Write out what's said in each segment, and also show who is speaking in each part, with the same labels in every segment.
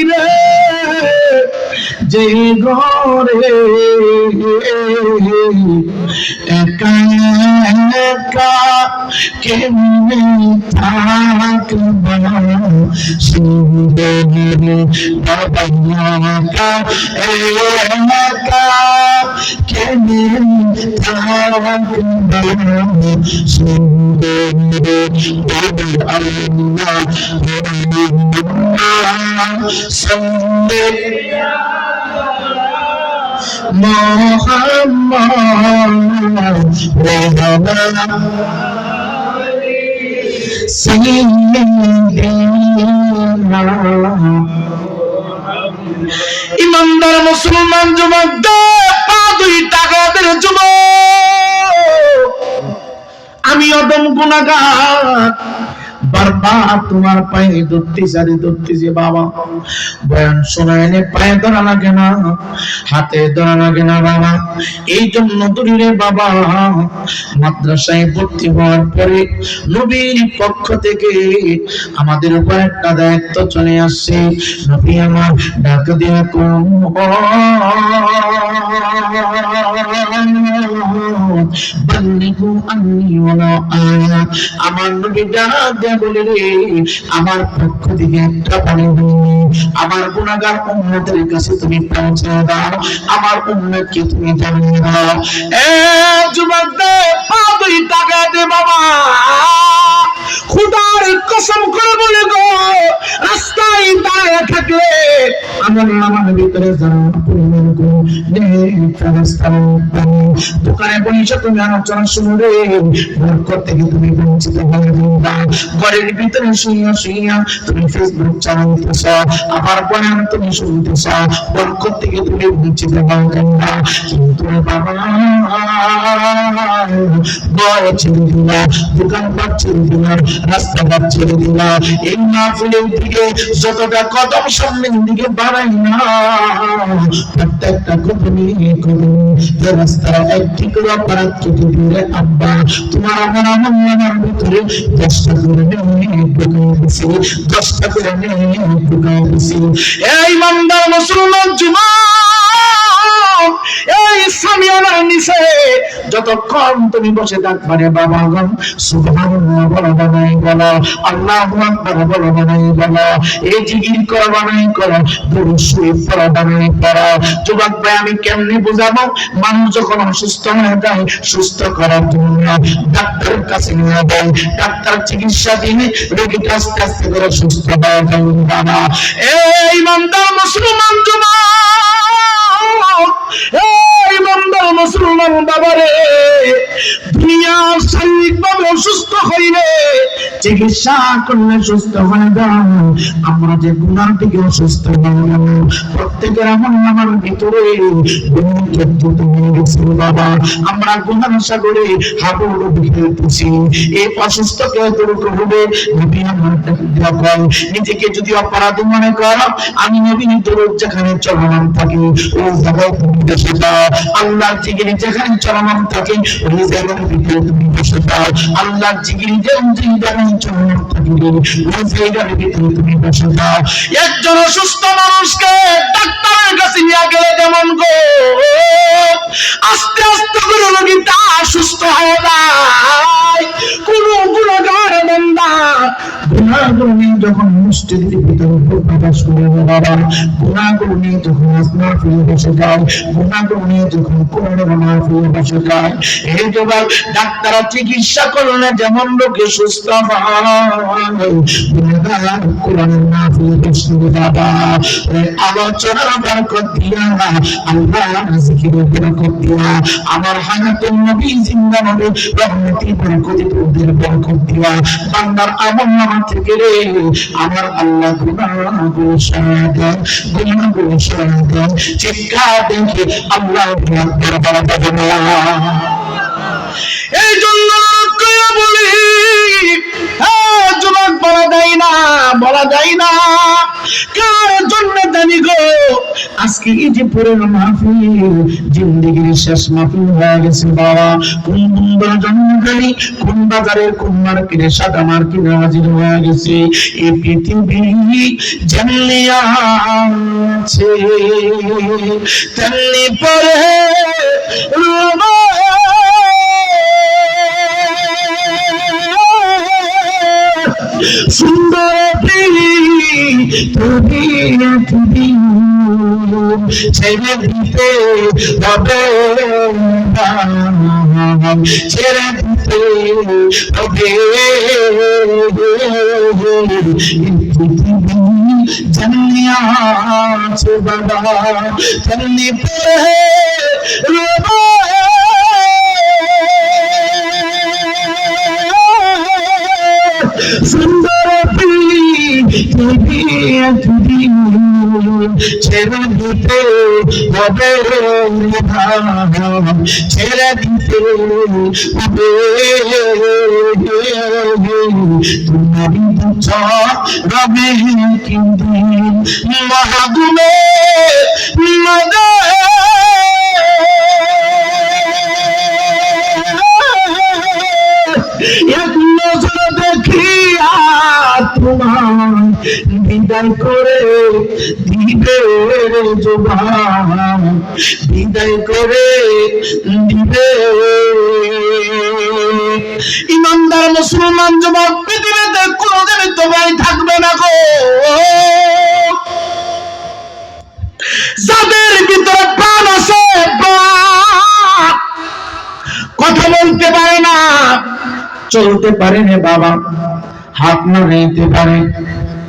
Speaker 1: রে যে ঘরে একা একা কেমনে থাকবা সুন্দরী বাবা একা একা কেমনে থাকবা সুন্দরী বাবা আল্লাহ Muhammad ইমানদার মুসলমান যুবক পা দুই টাকাদের যুবক আমি অদম গুনাহগার বারবার তোমার পায়ে ধরতেছি বাবা বয়ান শোনায় এনে পায়ে ধরা লাগে না হাতে ধরা লাগে না বাবা এই জন্য দূরে বাবা মাদ্রাসায় ভর্তি হওয়ার পরে নবীর পক্ষ থেকে আমাদের উপর একটা দায়িত্ব চলে আসছে নবী আমার ডাক দিয়ে কোন বাল্লিগু আন্নি ওয়ালা আয়া আমার নবী ডাক দিয়ে বলে রে আমার পক্ষ থেকে একটা বাণী আমার গুনাহগার উম্মতের কাছে তুমি পৌঁছে দাও আমার উম্মতকে তুমি জানিয়ে দাও এ যুবকদের পা দুই টাকা দে বাবা খোদার কসম করে বলে গো রাস্তায় দাঁড়িয়ে থাকলে আমার ভিতরে যারা পরিমাণ গো দোকানে বসে তুমি আলোচনা শুনো রে বরকত থেকে তুমি বঞ্চিত হয়ে যাবে ঘরের ভিতরে শুইয়া তুমি ফেসবুক চালাইতেছ আবার বয়ান তুমি শুনতেছ বরকত থেকে তুমি বঞ্চিত হয়ে যাবে কিন্তু বাবা ঘর ছেড়ে দিলা দোকানপাট ছেড়ে দিলা রাস্তাঘাট ছেড়ে দিলা এই মাহফিলের দিকে যতটা কদম সামনের দিকে বাড়াই না প্রত্যেকটা কদমে রাস্তা একটি করে অপরাধ কেটে দিলে আব্বা তোমার আমার ভিতরে 10টা করে ঢুকাই দিছি 10টা করে ঢুকাই দিছি এই ইমানদার মুসলমান যুবক এই সামিয়ানার নিচে যতক্ষণ তুমি বসে থাকবে বাবা গো সুবহানাল্লাহ বলো বানাই বলো আল্লাহু আকবার বলো বানাই বলো এই জিকির করা বানাই করো দুরূদ শরীফ পড়া বানাই পড়ো যুবক ভাই আমি কেমনে বুঝাবো মানুষ যখন অসুস্থ হয়ে যায় সুস্থ করার জন্য ডাক্তারের কাছে নিয়ে যায় ডাক্তার চিকিৎসা দিয়ে রোগীকে আস্তে আস্তে করে সুস্থ হয়ে যায় বাবা এই ইমানদার মুসলমান যুবক এই ইমানদার মুসলমান বাবা রে দুনিয়া শারীরিকভাবে অসুস্থ হইলে চিকিৎসা করলে সুস্থ হয়ে যায় আমরা যে গুনাহ থেকে অসুস্থ হলাম প্রত্যেকের আমার ভিতরে বাবা আমরা গুনাহ সাগরে হাবুডুবু খেলতেছি এই অসুস্থকে দূর করবে নবী আমার দেখো নিজেকে যদি অপরাধ মনে করো আমি নবী দরুদ যেখানে চলমান থাকি ওই জায়গায় তুমি বসে যাও আল্লাহর জিকির যেখানে চলমান থাকে ওই জায়গার ভিতরে তুমি বসে যাও আল্লাহর জিকির যেখানে চলমান থাকে ওই জায়গার ভিতরে তুমি বসে যাও একজন অসুস্থ মানুষকে ডাক্তারের কাছে নিয়ে গেলে যেমন গো আস্তে আস্তে করে রোগীটা সুস্থ হয়ে যায় কোন গুনাহগার বান্দা গুনাহগুলো নিয়ে যখন মসজিদের ভিতরে প্রকাশ করে বাবা গুনাহগুলো নিয়ে যখন আসমান ফিরে বসে যায় গুনাহগুলো নিয়ে যখন কোরআন ফিরে বসে যায় এই যুবক ডাক্তার চিকিৎসা করলে যেমন লোকে সুস্থ হয় গুনাহগার কোরআন না ফিরে বসে বাবা আলোচনা বরকত দিয়া আল্লাহ জিকিরের বরকত দিয়া আমার হায়াতুন নবী জিন্দা নবী রহমতের বরকত ওদের বরকত দিয়া বান্দার আমল নামা থেকে রে আমার আল্লাহ গুনাহগুলো সরিয়ে দেন গুনাহগুলো সরিয়ে দেন চিৎকার দেখে আল্লাহু আকবার বলা যাবে না এই জন্য কইয়া বলি হ্যাঁ যুবক বলা যায় না কার জন্য জানি গো আজকে এই যে পুরনো মাহফিল জিন্দেগির শেষ মাহফিল হয়ে গেছে বাবা। কোন বন্ধুরা জন্মকারী কোন বাজারের কোন মার্কেটে সাদা মার্কেটে হাজির হয়ে গেছে। এই পৃথিবী যেমনি আছে তেমনি পরে রবে। সুন্দর তুমি একদিন ছেড়ে দিতে হবে, ছেড়ে দিতে হবে। পৃথিবী যেমনি আছে বাবা তেমনি পরে রবে। সুন্দর একদিন ছেড়ে দিতে হবে, ছেড়ে দিতে হবে। তোমারই রবে কিন্তু মহাগুণে এক নজর দেখিয়া তোমার বিদায় করে দিবে জবান, বিদায় করে দিবে। ইমানদার মুসলমান যুবক পৃথিবীতে কোনদিন তোমার থাকবে না গো, যাদের ভিতরে প্রাণ আছে, কথা বলতে পারে না, চলতে পারে না বাবা, হাত নাড়াইতে পারে,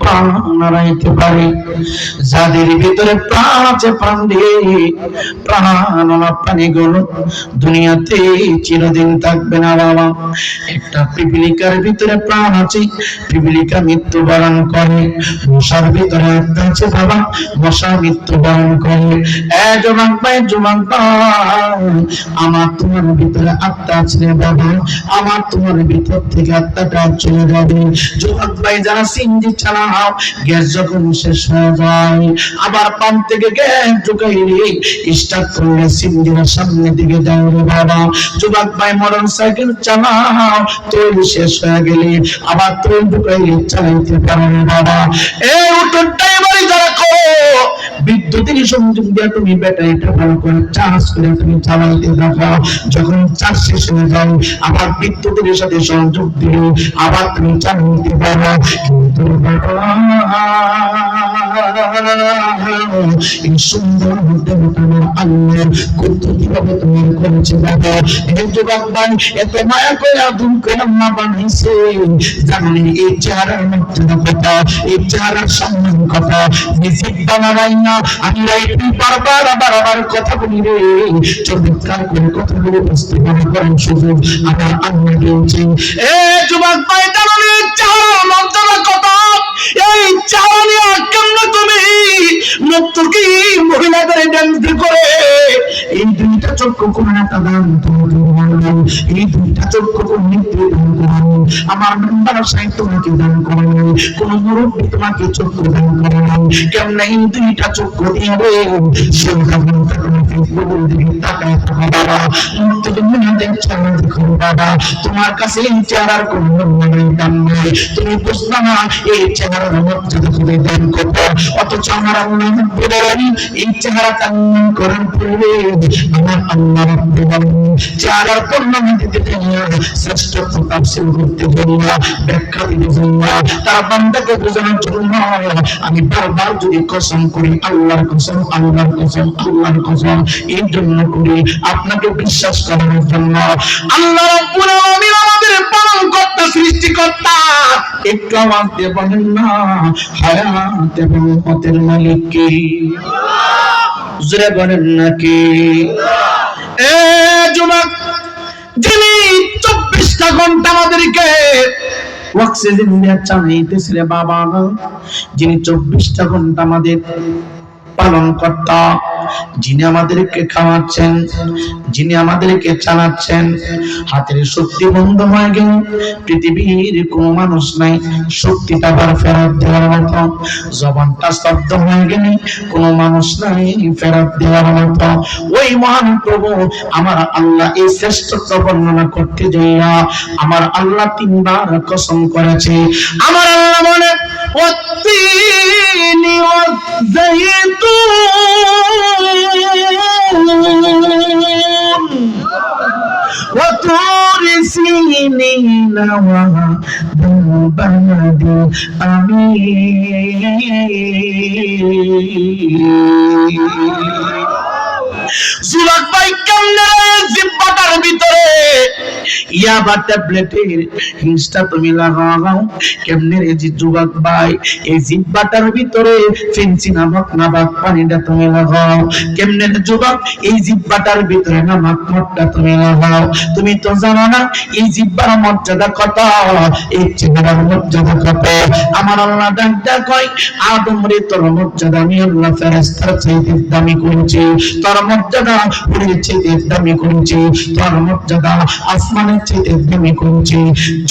Speaker 1: প্রাণ নাড়াইতে পারে, যাদের ভিতরে প্রাণ আছে প্রাণ দিয়ে প্রাণ প্রাণী গুলো দুনিয়াতে চিরদিন থাকবে না বাবা। একটা পিপিলিকার ভিতরে প্রাণ আছে, পিপিলিকা মৃত্যুবরণ করে। মশার ভিতরে আত্মা আছে বাবা, মশা মৃত্যুবরণ করে। যুবক ভাই, যুবক ভাই, আমার তোমার ভিতরে আত্মা আছে বাবা, আমার তোমার ভিতর থেকে আত্মাটা চলে যাবে। যুবক ভাই, যারা সিনজি চালাও, গ্যাস যখন শেষ হয়ে যায় আবার পাম্প থেকে গ্যাস ঢুকাইলে স্টার্ট করলে সিনজির সামনে দিকে যায় রে বাবা। যুবক ভাই, মোটর সাইকেল চালাও, তেল শেষ হয়ে গেলে আবার তেল ঢুকাইলে চালাইতে পারে না বাবা। এই অটো ড্রাইভারি যারা করো, বিদ্যুতের সংযোগ দিয়ে তুমি ব্যাটারিটা ভালো করে চার্জ করে তুমি চালাইতে থাকো। যখন চার্জ শেষ হয়ে যায় আবার বিদ্যুতের সাথে সংযোগ দিলে আবার তুমি চালাইতে পারো। কিন্তু এই সুন্দর দেবতার আল্লাহ কত কিভাবে তুমি করেছে বাবা। এই যুবক ভাই, এত মায়া করে আদম করে মা বানাইছে, জানেন এই চেহারার মধ্যে কথা, এই চেহারার সম্মান কথা নিজে বানাই না। আমরা একটু বারবার বারবার কথা বলি রে, চমৎকার করে কথাগুলো বুঝতে পারি করেন সুযোগ আমার আল্লাহ দিয়েছেন। এ যুবক ভাই, জানেন এই চেহারার মর্যাদা কথা, এই চেহারা নিয়ে কেমন তুমি নর্তকী মহিলাদের ডান্স করে এই দুইটা চক্ষু কোন একটা দান তোমাকে, এই দুইটা চক্ষু কোন নৃত্য দান করেন, আমার মেম্বার সাহেব তোমাকে দান করেন, কোন মুরব্বী তোমাকে চক্ষু দান করেন। কেমন এই দুইটা চক্ষু দিয়ে তোমার কাছে এই চেহারার কোন দাম নাই, তুমি বুঝবা না এই চেহারার মর্যাদা খুবই দান করবো। অথচ আমার আল্লাহ এই চেহারাটা করেন পূর্বে আমার আল্লাহ চেহারার পূর্ণাঙ্গ দিতে শ্রেষ্ঠ তাফসীর করতে বললা, ব্যাখ্যা দিতে বললা, তার বান্দাকে বোঝানোর জন্য আমি বারবার যদি কসম করি, আল্লাহর কসম, আল্লাহর কসম, আল্লাহর কসম, এই জন্য করি আপনাকে বিশ্বাস করানোর জন্য। আল্লাহ রাব্বুল আলামিন আমাদের পালন কর্তা, সৃষ্টিকর্তা, একটু আওয়াজ দিয়ে বলেন না হায়াত এবং মতের মালিক কে? জোরে বলেন নাকি? এ যুবক, যিনি 24টা ঘন্টা আমাদেরকে অক্সিজেন দিয়ে চালাইতেছে রে বাবা, যিনি 24টা ঘন্টা আমাদের পালন কর্তা, যিনি আমাদেরকে খাওয়াচ্ছেন, যিনি আমাদেরকে চালাচ্ছেন। হাতের শক্তি বন্ধ হয়ে গেল, পৃথিবীর কোন মানুষ নাই শক্তিটা আবার ফেরত দেওয়ার মতো। জবানটা স্তব্ধ হয়ে গেলে কোন মানুষ নাই ফেরত দেওয়ার মতো। ওই মহান প্রভু আমার আল্লাহ এই শ্রেষ্ঠত্ব বর্ণনা করতে যাইয়া আমার আল্লাহ তিনবার কসম করেছে। আমার আল্লাহ বলে ওয়াত্তিনি ওয়াজ্জাইতুন وطور سينين وهذا البلد الأمين। জুলাক ভাই কেমনে জিব্বাটার ভিতরে ইয়াবা ট্যাবলেটের হিংসটা তুমি লাগাও কেমনে রে যুবক ভাই? এই জিব্বাটার ভিতরে ফেন্সি নামক নাবাক পানিটা তুমি লাগাও কেমনে রে যুবক? এই জিব্বাটার ভিতরে নামক মদটা তুমি লাগাও। তুমি তো জানো না এই জিব্বার মর্যাদা কত, এই চেহারার মর্যাদা কত। আমার আল্লাহ ডাক্তার কয় আদম রে তোর মর্যাদা আমি আল্লাহ ফেরেশতার চাইতে দামি করেছি, তোর মর্যাদা পুরীর চাইতে দামি করেছি, তোর মর্যাদা আসমানের চাইতে দামি করেছি।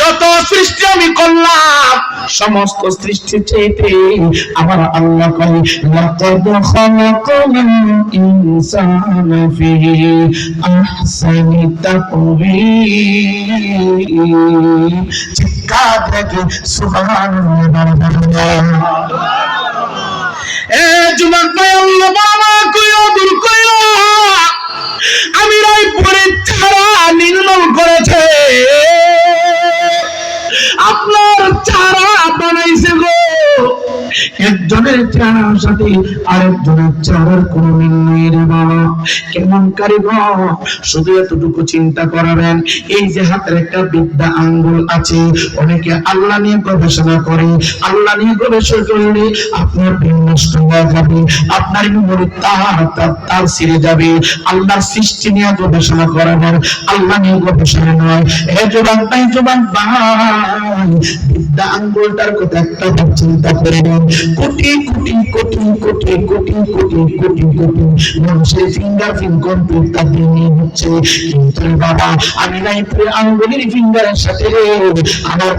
Speaker 1: যত সৃষ্টি আমি করলাম সমস্ত সৃষ্টির চাইতে আমার আল্লাহ কয় লাকাদ খালাকনাল ইনসানা ফি আহসানি তাকওয়িম। চিৎকার করে সুবহানাল্লাহ। এ যুবক ভাই আল্লাহ বাবা কইও দূর কইও আমি রাই পরে ছাড়া নির্মল করেছে, আপনার চারা বানাইছে গো। একজনের চারার সাথে আরেকজনের চারার কোন মিল নেই রে বাবা। কেমন কারিগর, শুধু এতটুকু চিন্তা করাবেন এই যে হাতের একটা বিদ্যা আঙ্গুল আছে, অনেকে আল্লাহ নিয়ে গবেষণা করে, আল্লাহ নিয়ে গবেষণা করলে আপনার নষ্ট হয়ে যাবে, আপনার মেমোরি তার ছিঁড়ে যাবে। আল্লাহর সৃষ্টি নিয়ে গবেষণা করাবেন, আল্লাহ নিয়ে গবেষণা নয়। হে জবান ভাই, জবান ভাই, বিদ্যা আঙ্গুলটার কথা একটা চিন্তা করবেন। কোটি কোটি কোটি কোটি কোটি কোটি কোটি কোটি মানুষের ফিঙ্গারপ্রিন্ট কম্পিউটার দিয়ে হচ্ছে, কিন্তু বাবা আমি নাই আঙ্গুলের ফিঙ্গারের সাথে আমার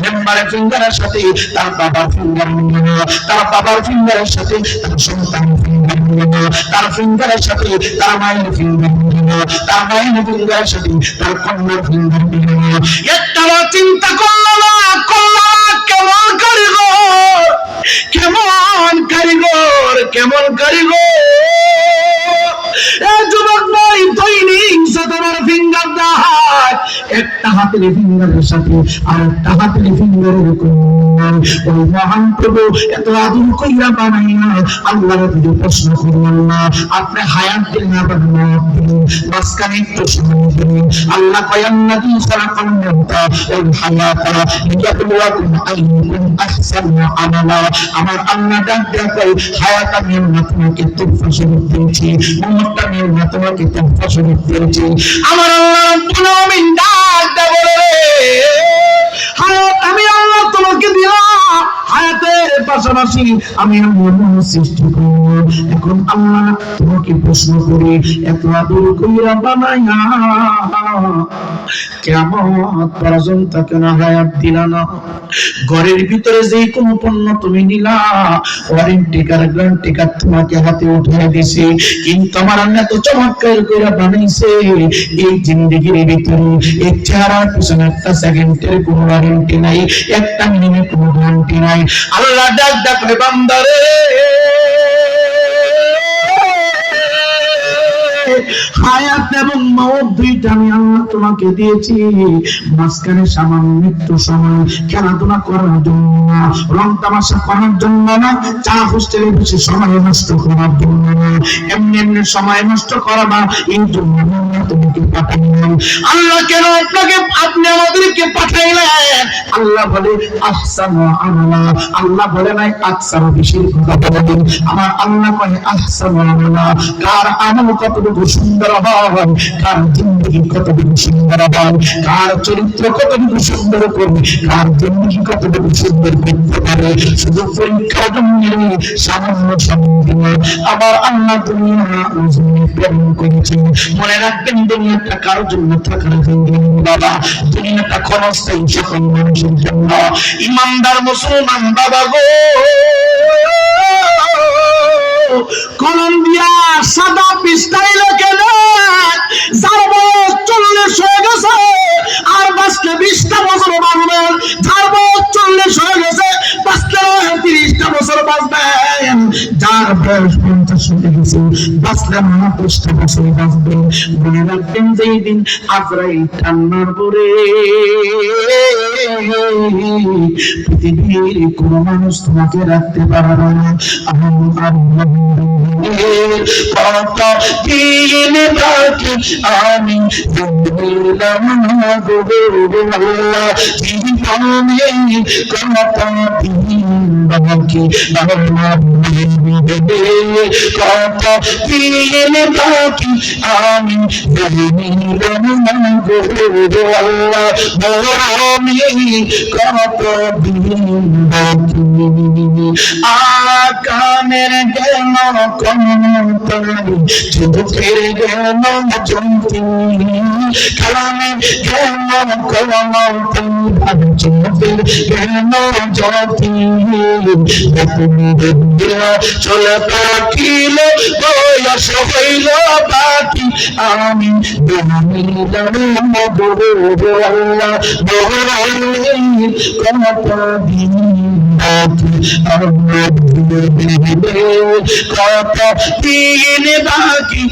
Speaker 1: মেম্বারের ফিঙ্গারের সাথে তার বাবার ফিঙ্গার মিলে না, তার বাবার ফিঙ্গারের সাথে তার সন্তান ফিঙ্গার মিলে না, তার ফিঙ্গারের সাথে তার মায়ের ফিঙ্গার মিলে না, তার মায়ের ফিঙ্গারের সাথে তার কন্যার ফিঙ্গার মিলে না। একটা চিন্তা করলো না, করলো না। কেমন কারিগর, কেমন কারিগর, কেমন কারিগর। যুবক ভাই দৈনিক তোমার ফিঙ্গার দেয়, একটা হাতের ফিঙ্গারের সাথে আর একটা হাতের ফিঙ্গারের ওই মহান প্রভু এত আদর কইরা বানাইয়া আল্লাহ যদি প্রশ্ন করবেন না আপনি হায়াত দিন না বানাবেন মাঝখানে একটু সময় দিন। আল্লাহ কয়ান নবী খলাকাল মাউতা ওয়াল হায়াতা লিয়াবলুয়াকুম আইয়ুকুম আহসানু আমালা। আমার আল্লাহ ডাক দেয়া কই হায়াত আমি তোমাকে তোহফা স্বরূপ দিয়েছি, মৌতটা আমি তোমাকে তোহফা স্বরূপ দিয়েছি। আমার আল্লাহ রাব্বুল আলামিন ডাক দেয়া বলে হায়াত আমি আল্লাহ তোমাকে দিলাম, হায়াতের পাশাপাশি আমি আল্লাহ সৃষ্টি করব। এখন আল্লাহ তোমাকে প্রশ্ন করি এত আদর কইরা বানাইয়া কিয়ামত পর্যন্ত কেন হায়াত দিলা না? ঘরের ভিতরে যে কোন পণ্য তুমি নিলা ওয়ারেন্টি কার্ড গ্যারান্টি কার্ড তোমাকে হাতে উঠিয়ে দিছে, কিন্তু আমার আল্লাহ তো চমৎকার কইরা বানাইছে এই জিন্দেগির ভিতরে এই চেহারার পিছনে একটা সেকেন্ডের কোনো ওয়ারেন্টি নাই, একটা মিনিটের কোনো গ্যারান্টি নাই। আল্লাহ ডাক ডাক করে বান্দারে হায়াত এবং মওত দুইটা আমি আল্লাহ তোমাকে দিয়েছি, মাঝখানে সামান্য একটু সময় খেলাধুলা করার জন্য না, রং তামাশা করার জন্য না, চা হোস্টেলে বসে সময় নষ্ট করার জন্য না, এমনি এমনি সময় নষ্ট করা না, এই জন্য তোমাকে পাঠাইলাম। আল্লাহ কেন আপনাকে আপনি আমাদেরকে পাঠাইলেন? আল্লাহ বলে আহসানু আমালা, আল্লাহ বলে নাই আকসারু বেশির কথা বলেন। আমার আল্লাহ কয় আহসানু আমালা, কার আমল কতটুকু সুন্দর হয়, কার জিন্দেগি কতটুকু সুন্দর হয়, কার চরিত্র কতটুকু সুন্দর করবে, কার জিন্দেগি কতটুকু সুন্দর করতে পারে, শুধু পরীক্ষার জন্য সামান্য সময় আবার আল্লাহ দুনিয়া প্রেরণ করেছে। মনে রাখবেন দুনিয়াটা কারোর জন্য থাকার জন্য বাবা, দুনিয়াটা ক্ষণস্থায়ী, সকল মানুষের জন্য। ইমানদার মুসলমান বাবা গো, কলম দিয়া সাদা পৃষ্ঠায় লেখে নেন, যার বয়স 40 হয়ে গেছে আর বাঁচলে 20টা বছর বাঁচবেন, যার বয়স 40 হয়ে গেছে বাঁচলে 30টা বছর বাঁচবেন, যার বয়স 50 হয়ে গেছে বাঁচলে 50টা বছর বাঁচবেন। মনে রাখবেন যেই দিন আজরাইল টান মারবে, পৃথিবীর কোন মানুষ তোমাকে রাখতে পারবে না। আমি আকামের গেল কমতারি, চোখের গেল জন্তি, কালামে গেল কমতারি, চোখের গেল জন্তি, চলে পাখিল বয়স হইল বাকি, আমি কত দিন বাকি, আমি কত দিন বাকি।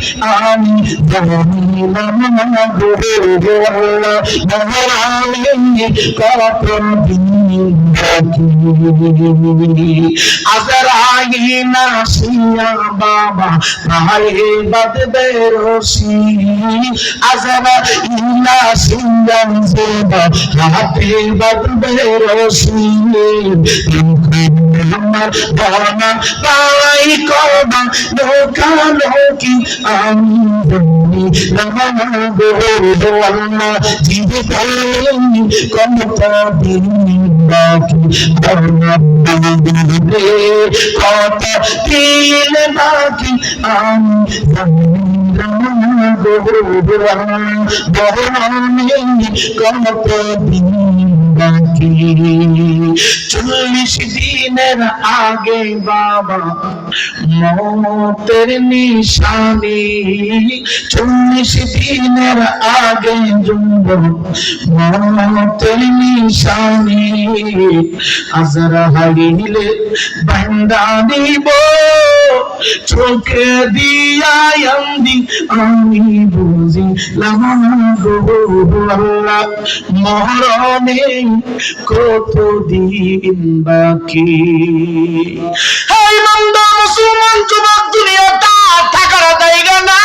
Speaker 1: আজরাইনা সিয়া বাবা ভাই বাদবে রশি, আজরাইনা সিয়া বাবা হাতে বাদবে রশি, আমার বাবা ভাই কবা লোকা লোকি, আমি আল্লাহ জীবন কত দিন বাকি, কত দিন বাকি, আমি কত দিন বাকি। 40 দিনের আগে বাবা মতের নিশানি, 40 দিনের আগে জুম্ব মতের নিশানি, আজরাইলে বান্দা দিব চোখে দিয়া আন্দি, আমি বুঝিলাম গো আল্লাহ মরণে কত দিন বাকি। এই বান্দা মুসলমান যুবক, দুনিয়াটা থাকার জায়গা না,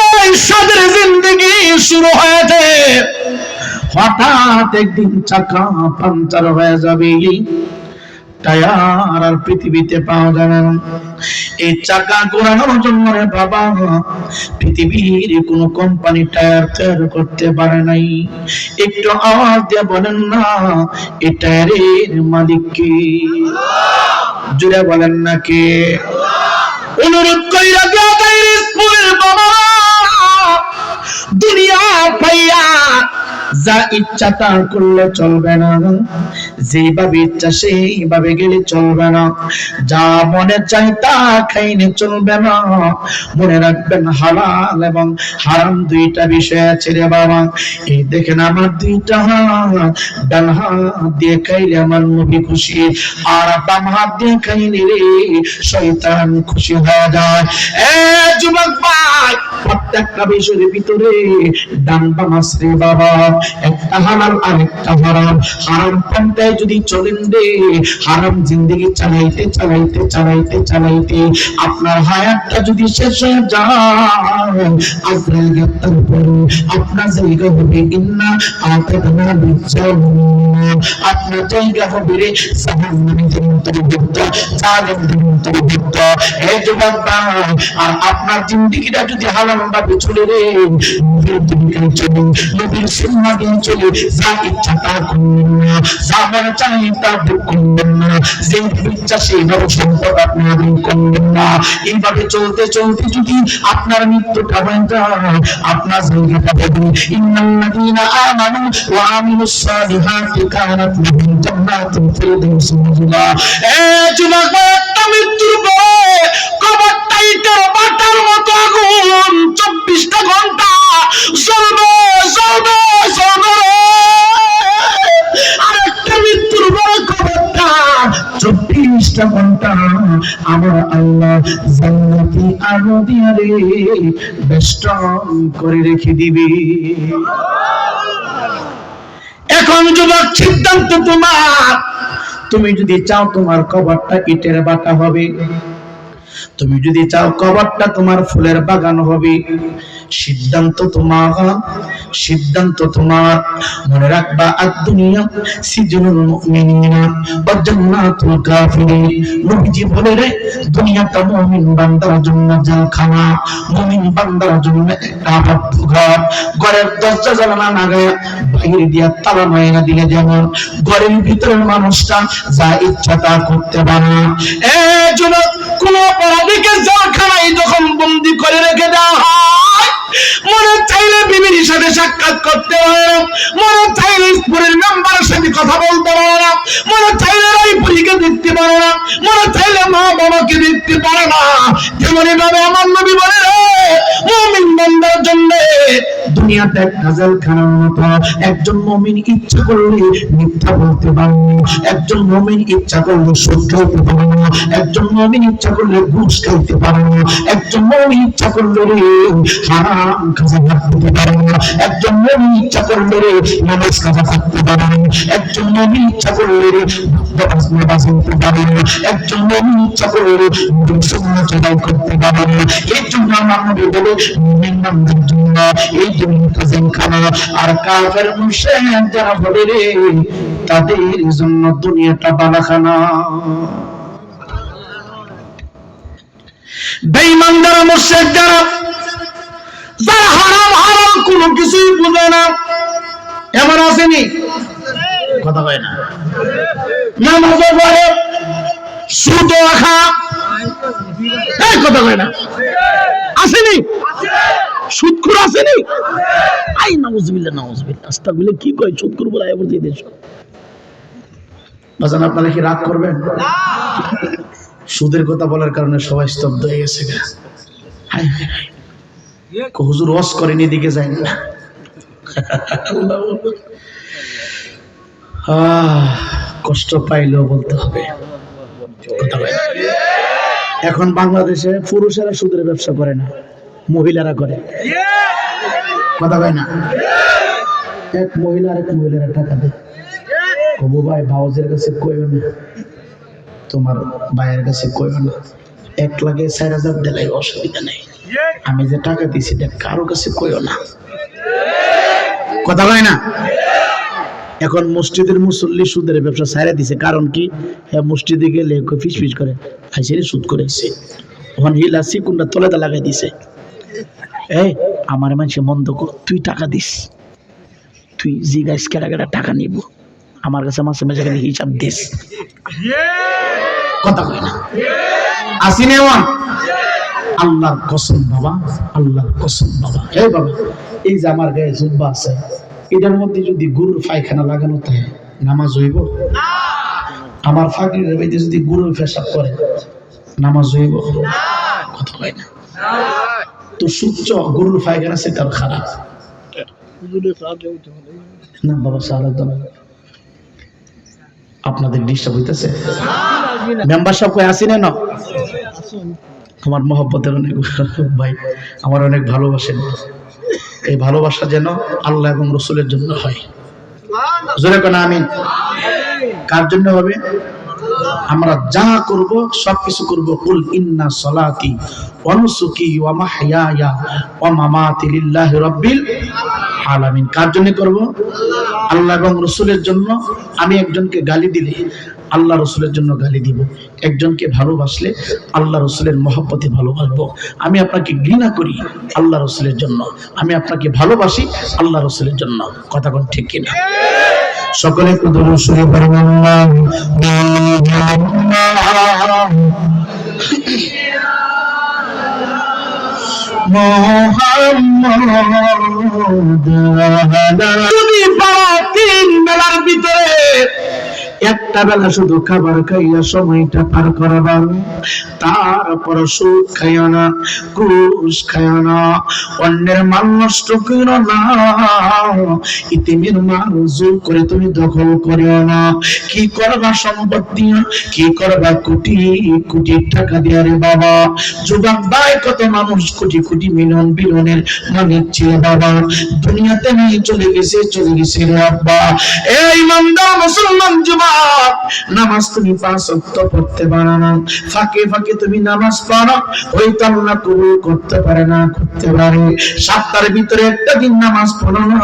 Speaker 1: এই সাদের জিন্দেগি শুরু হয়েছে, হঠাৎ একদিন চাকা পাঞ্চার হয়ে যাবে, টায়ার আর পৃথিবীতে পাওয়া যাবে না। এই চাকা ঘোরানোর জন্য রে বাবা পৃথিবীর কোন কোম্পানি টায়ার তৈরি করতে পারে নাই। একটু আওয়াজ দিয়ে বলেন না এই টায়ারের মালিক কে? জুড়ে বলেন না কে? অনুরোধ কইরা দিয়া টায়ারের স্কুলের বাবা দুনিয়া পাইয়া যা ইচ্ছা তা করলে চলবে না, যেভাবে ইচ্ছা সেইভাবে গেলে চলবে না, যা মনে চাই তা খাইলে চলবে না। মনে রাখবেন হালাল এবং হারাম দুইটা বিষয় আছে রে বাবা। এই দেখেন আমার দুইটা হাত, ডান হাত দিয়ে খাইলে আমার নবী খুশি, আর বাম হাত দিয়ে খাইলে রে শয়তান খুশি হয়ে যায়। এ যুবক ভাই, প্রত্যেকটা বিষয়ের ভিতরে ডান বাম আছে রে বাবা। একটা হালাল আর একটা হারাম। হারাম পন্থায় যদি চলেন রে, হারাম জিন্দেগি চালাইতে চালাইতে চালাইতে চালাইতে আপনার হায়াতটা যদি শেষ হয়ে যায়, আজরাইল গ্রেফতার করে আপনার জায়গা হবে ইন্না আতাদনা লিজালিমিন, আপনার জায়গা হবে রে জাহান্নামের অন্তর্ভুক্ত, জালেমদের অন্তর্ভুক্ত। এই যুবক ভাই, আর আপনার জিন্দেগিটা যদি হালাল ভাবে চলে রে, নবীর দিকে চলে, নবীর সুন্নাহ দিয়ে চলে, যা ইচ্ছা তা করবেন না, যা মনে চায় তা ভোগ করবেন না, যে ইচ্ছা সেইভাবে সম্পদ আপনি আদায় করবেন না। এইভাবে চলতে চলতে যদি আপনার মৃত্যুটা হয়ে যায়, আপনার জায়গাটা হবে ইন্নাল্লাযীনা আমানু ওয়া আমিলুস সালিহাতি কানাত লাহুম জান্নাতুল ফিরদাউস নুজুলা। এ যুবক, একটা মৃত্যুর পরে কবরটা ইটের বাটার মতো আগুন 24টা ঘন্টা জ্বলবে জ্বলবে জ্বলবে। আরেকটা মৃত্যুর পরে কবরটা 24টা ঘন্টা আমার আল্লাহ জান্নাতি আলো দিয়ে রে বেষ্টন করে রেখে দিবে। এখন যুবক, সিদ্ধান্ত তোমার। তুমি যদি চাও তোমার কবরটা ইটের বাটা হবে, তুমি যদি চাও কবরটা তোমার ফুলের বাগান হবে, সিদ্ধান্ত তোমার, সিদ্ধান্ত তোমার। মনে রাখবা আদ-দুনিয়া সিজনুল মুমিনিনা ওয়া জান্নাতুল কাফিরিন। নবীজি বলে রে, দুনিয়াটা মুমিন বান্দার জন্য জেলখানা, মুমিন বান্দার জন্য একটা আবদ্ধ ঘর। ঘরের দরজা জানালা লাগায়া বাইরে দিয়া তালা মাইরা দিলে যেমন ঘরের ভিতরের মানুষটা যা ইচ্ছা তা করতে পারে না। এ যুবক, কোন অপরাধীকে জেলখানায় যখন বন্দী করে রেখে দেওয়া হয়, মনে চাইলে বিবির সাথে সাক্ষাৎ করতে পারে না, মনে চাইলে স্কুলের মেম্বারের সাথে কথা বলতে পারে না, মনে চাইলে রাইপুরিকে দেখতে পারে না, মনে চাইলে মা বাবাকে দেখতে পারে না। তেমনি ভাবে আমার নবী বলে রে, মুমিন বান্দার জন্য দুনিয়াতে একটা জেলখানার মতো। একজন মুমিন ইচ্ছা করলে মিথ্যা বলতে পারে না, একজন মুমিন ইচ্ছা করলে সুদ খাইতে পারে না, একজন মুমিন ইচ্ছা করলে ঘুষ খাইতে পারে না, একজন মুমিন ইচ্ছা করলে রে হারাম কাজে হাত দিতে পারে না, একজন মুমিন ইচ্ছা করলে রে নামাজ কাজা করতে পারে না, একজন মুমিন ইচ্ছা করলে রে নামাজ পড়তে পারে না, একজন মুমিন ইচ্ছা করলে রে সুন্নাত আদায় করতে পারে না। এই জন্য আমার নবী বলে, মুমিন বান্দার জন্য এই দুনিয়াটা জেলখানা, আর কাফের মুশরিক যারা বলে রে, তাদের জন্য দুনিয়াটা বালাখানা। বেঈমান যারা, মুশরিক যারা, যারা হারাম হারাম কোনো কিছুই বুঝে না, এমন আসেনি? কথা কয় না। নামাজও পড়ে, সুদও খায়, এই কথা কয় না, আসেনি? সুদখোর আসেনি? আই নাউজুবিল্লাহ নাউজুবিল্লাহ আস্তাগফিরুল্লাহ। কি কয় সুদখোর বলে আবার দিয়ে দেশ। বাজান, আপনারা কি রাগ করবেন? না। সুদের কথা বলার কারণে সবাই স্তব্ধ হয়ে গেছে। হায় হায় হায়, হুজুর ওয়াজ করেন, এদিকে যায় না। কষ্ট পাইলেও বলতে হবে। এখন বাংলাদেশে পুরুষেরা সুদের ব্যবসা করে না, মহিলারা করে। কথা কয় না? এক মহিলার টাকা দেয়, কবু ভাই ভাউজের কাছে কইও না, তোমার ভাইয়ের কাছে কইও না, 1,04,000 দিলাই অসুবিধা নেই, আমি যে টাকা দিছি কারো কাছে কইও না। কথা কয় না? এখন মসজিদের মুসল্লি সুদের ব্যবসা ছাইরা দিছে। কারণ কি? হ্যাঁ, মসজিদে গেলে ফিস ফিস করে আইসে সুদ করেছে, ওখান হিলা সিকুনটা তলেতে লাগাই দিছে। এই আমার মানুষে মন্দ কর, তুই টাকা দিস, তুই জিগাইস কেটা কেটা টাকা নিব, আমার কাছে মাসে মাসে হিসাব দিস। কথা কয় না? আসিনি এমন? আল্লাহর কসম বাবা, আল্লাহর কসম বাবা, হে বাবা, এই যে আমার গায়ে জুব্বা আছে, এটার মধ্যে যদি গরুর পায়খানা লাগানো থাকে নামাজ হইব? আমার ফাকিরের বাইতে যদি গরুর পেশাব করে নামাজ হইব? কথা কয় না? তো সূচ্য গরুর পায়খানা সেটাও খারাপ না বাবা। সাহায্য আপনাদের ডিস্টার্ব হইতেছে? মেম্বার সব কই আসি না? আমার মহব্বতের অনেক ভাই, আমার অনেক ভালোবাসেন, এই ভালোবাসা যেন আল্লাহ এবং রসুলের জন্য হয়। জোরে কোন আমিন। কার জন্য হবে? আমরা যা করব সবকিছু করব কুল ইন্না সলাতি ওয়া নুসুকি ওয়া মাহইয়ায়া ওয়া মামাতি লিল্লাহি রাব্বিল আলামিন। কার জন্য করব? আল্লাহ এবং রসুলের জন্য। আমি একজনকে গালি দিলে আল্লাহ রসুলের জন্য গালি দিব, একজনকে ভালোবাসলে আল্লাহ রসুলের মহব্বতে ভালোবাসবো। আমি আপনাকে ঘৃণা করি আল্লাহ রসুলের জন্য, আমি আপনাকে ভালোবাসি আল্লাহ রসুলের জন্য। কথা কোন ঠিক কিনা? সকলে একটু দরুদ শরীফ পড়ুন। যদি তিন বেলার ভিতরে একটা বেলা শুধু খাবার খাইয়া সময়টা পার করাবার, তারপর সুদ খাইও না, ঘুষ খাইও না, অন্যের মাল নষ্ট করো না, ইতিমের মাল জোর করে তুমি দখল করিও না। কি করবা সম্পত্তি, কি করবা কোটি কোটি টাকা দিয়ে রে বাবা। যুবক ভাই, কত মানুষ কোটি কোটি মিলিয়ন বিলিয়নের মালিক ছিল বাবা, দুনিয়াতে নিয়ে চলে গেছে রে আব্বা। এই ইমানদার মুসলমান যুবক, নামাজ তুমি 5 ওয়াক্ত পড়তে পারো না, ফাঁকে ফাঁকে তুমি নামাজ পড়ো, হয়তো আল্লাহ কবুল করতে পারে না, করতে পারে। সপ্তাহের ভিতরে একটা দিন নামাজ পড়ো না,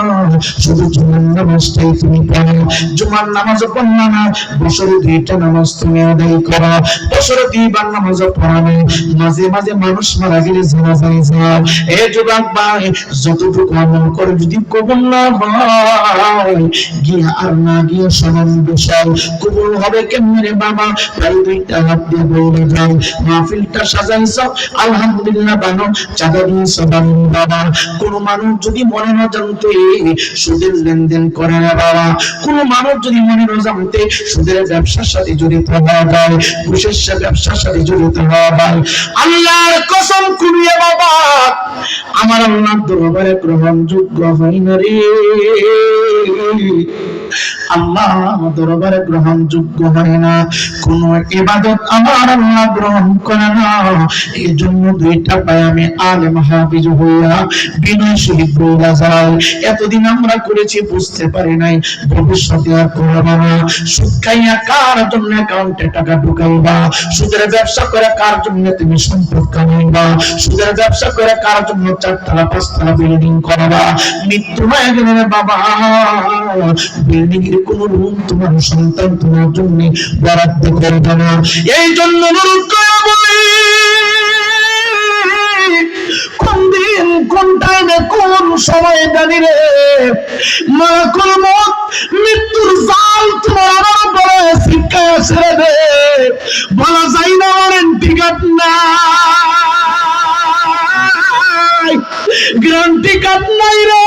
Speaker 1: শুধু জুমার নামাজটাই তুমি পড়ো। জুমার নামাজও পড়ো না, বছরে 2টা নামাজ তুমি আদায় করো, বছরে 2বার নামাজও পড়ো না। মাঝে মাঝে মানুষ মারা গেলে জানাজায় যাও। এ যুবক ভাই, যতটুকু আমল করে যদি কবুল না হয়, গিয়ে আর না গিয়ে সমান বিষয় কবুল হবে কেমনে রে বাবা? তাই 2টা হাত দিয়ে বলে যাও, মাহফিলটা সাজাইছো আলহামদুলিল্লাহ, বানো চাঁদা দিয়েছো বাবা। কোন মানুষ যদি মনে না জানতে সুদের লেনদেন করে না বাবা, কোন মানুষ যদি মনে না জানতে সুদের ব্যবসার সাথে জড়িত হওয়া যায়, ঘুষের ব্যবসার সাথে জড়িত হওয়া যায়, আল্লাহর কসম কুড়িয়ে বাবা, আমার আল্লাহ দরবারে গ্রহণযোগ্য হয় না রে। আল্লাহ দরবারে গ্রহণযোগ্য হয় না, কোন ইবাদত আমার আল্লাহ গ্রহণ করে না। এই জন্য 2টা পায়ে আমি আলেম হাফেজ হইয়া বিনয় সহিত বলা যায়, এতদিন আমরা করেছি বুঝতে পারি নাই, ভবিষ্যতে আর করব না। সুদ খাইয়া কার জন্য অ্যাকাউন্টে টাকা ঢুকাইবা, সুদের ব্যবসা করে কার জন্য তুমি সম্পদ কামাইবা, সুদের ব্যবসা করে কার জন্য 4তলা 5তলা বিল্ডিং করবা। মৃত্যু হয়ে গেলে বাবা, বিল্ডিং এর কোন রুম তোমার সন্তান তোমার জন্য বরাদ্দ করবে না। এই জন্য অনুরোধ করে বলি, কোন দিন কোন টাইমে কোন সময় দাঁড়িয়ে মালাকুল মউত মৃত্যুর জাল তোমার উপরে শিক্ষা ছেড়ে দে, বলা যায় না ওয়ারেন্টি কার্ড নাই, গ্যারান্টি কার্ড নাই রে।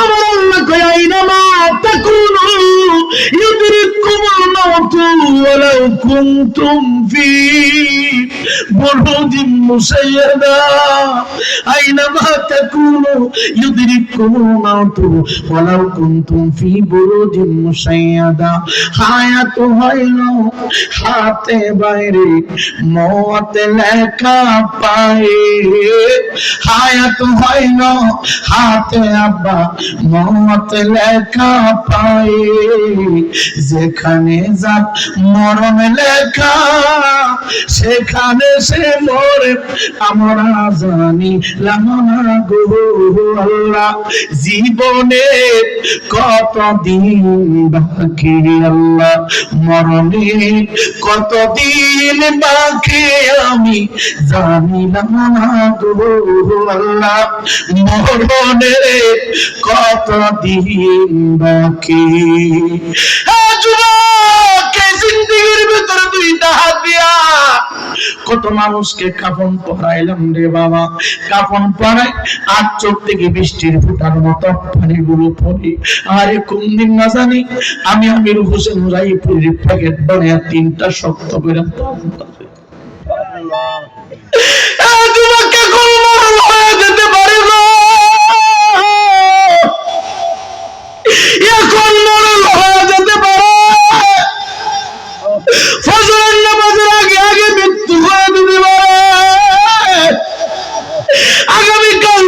Speaker 1: আমার আল্লাহ কয় আইনামা তাকুনু ইউদরিকুমুল মাউতু ওয়ালাউ কুনতুম ফি বুরুজিন মুসাইয়াদা, আইনামা তাকুনু ইউদরিকুমুল মাউতু ওয়ালাউ কুনতুম ফি বুরুজিন মুসাইয়াদা। হায়াত হইল হাতে বাইরে, মওত লেখা পায়ে, হায়াত হইল হাতে আব্বা, মওত লেখা পায়ে, যেখানে যাক মরণ লেখা সেখানে সে মরে, আমরা জানি লামনা গো আল্লাহ, জীবনে কত দিন বাকি আল্লাহ, মরণে কত দিন বাকি আমি জানিলাম না গো আল্লাহ, মরণে কত দিন বাকি। জিন্দেগির ভিতরে 2টা হাত দিয়া কত মানুষকে কাফন পরাইলাম রে বাবা, কাফন পরাই আর চোখ থেকে বৃষ্টির ফোঁটার মতো পানিগুলো পড়ে। আরে কোন দিন না জানি আমি আমির হোসেন রায়পুরের প্যাকেট বানিয়ে 3টা শক্ত করে যেতে পারি না, এখন মরণ হয়ে যেতে পারে, ফজরের নামাজের আগে আগে মৃত্যু হয়ে যেতে পারে, আগামীকাল